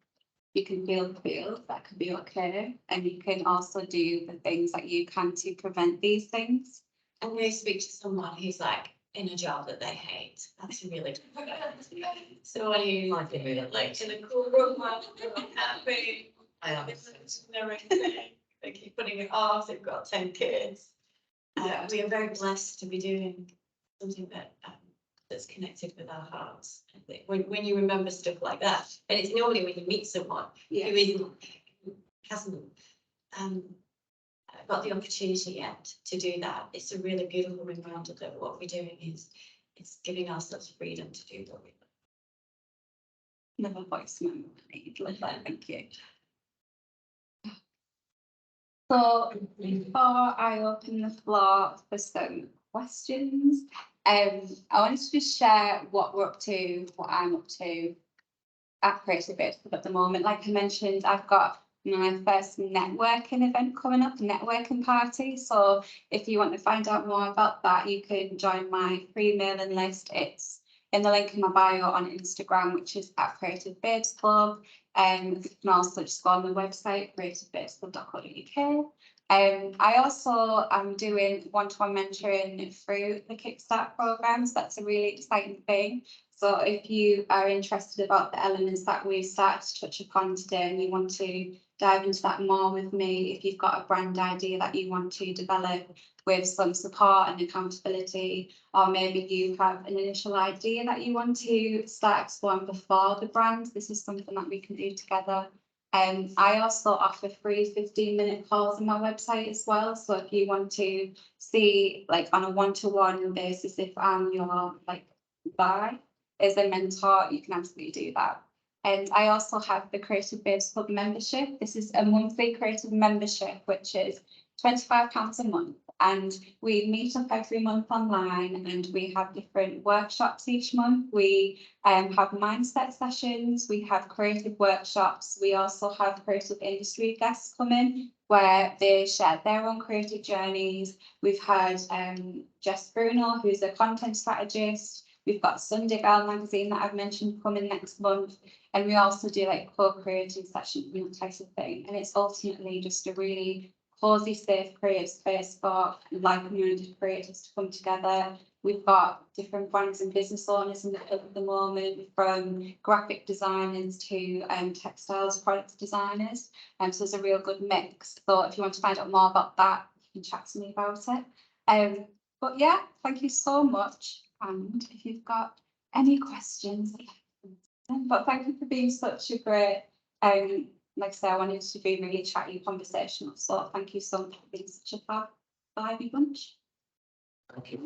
S1: feel the feels, that can be okay, and you can also do the things that you can to prevent these things.
S2: I'm going to speak to someone who's like in a job that they hate. That's really so when you like in a cool room, happy.
S7: I am.
S2: They keep putting it off. They've got 10 kids.
S1: Yeah.
S2: We are very blessed to be doing something that that's connected with our hearts. I think when you remember stuff like that, and it's normally when you meet someone
S1: Yeah.
S2: who hasn't got the opportunity yet to do that, it's a really beautiful reminder that what we're doing is it's giving ourselves freedom to do what we
S1: Never voice memo. Love that. Thank you. So before I open the floor for some questions, I wanted to just share what we're up to, what I'm up to at Creative Creative at the moment. Like I mentioned, I've got my first networking event coming up, a networking party. So if you want to find out more about that, you can join my free mailing list. It's in the link in my bio on Instagram, which is at Creative Babes Club. You can also just go on the website, creativebaseclub.co.uk. I also am doing one-to-one mentoring through the Kickstart programs. That's a really exciting thing. So if you are interested about the elements that we've started to touch upon today and you want to dive into that more with me, if you've got a brand idea that you want to develop with some support and accountability, or maybe you have an initial idea that you want to start exploring before the brand, this is something that we can do together. I also offer free 15-minute calls on my website as well. So if you want to see, like, on a one-to-one basis, if I'm your guy as a mentor, you can absolutely do that. And I also have the Creative Babes Club membership. This is a monthly creative membership, which is £25 a month. And we meet up every month online and we have different workshops each month. We have mindset sessions, we have creative workshops. We also have creative industry guests come in where they share their own creative journeys. We've had Jess Bruno, who's a content strategist. We've got Sunday Girl magazine that I've mentioned coming next month. And we also do like co-creating sessions and that type of thing. And it's ultimately just a really cozy, safe, creative space for like-minded creators to come together. We've got different brands and business owners in the club at the moment, from graphic designers to textiles product designers. So it's a real good mix. So if you want to find out more about that, you can chat to me about it. But yeah, thank you so much. And if you've got any questions, but thank you for being such a great, like I say, I wanted to be really chatty, conversational. So thank you so much for being such a lively bunch.
S5: Thank you.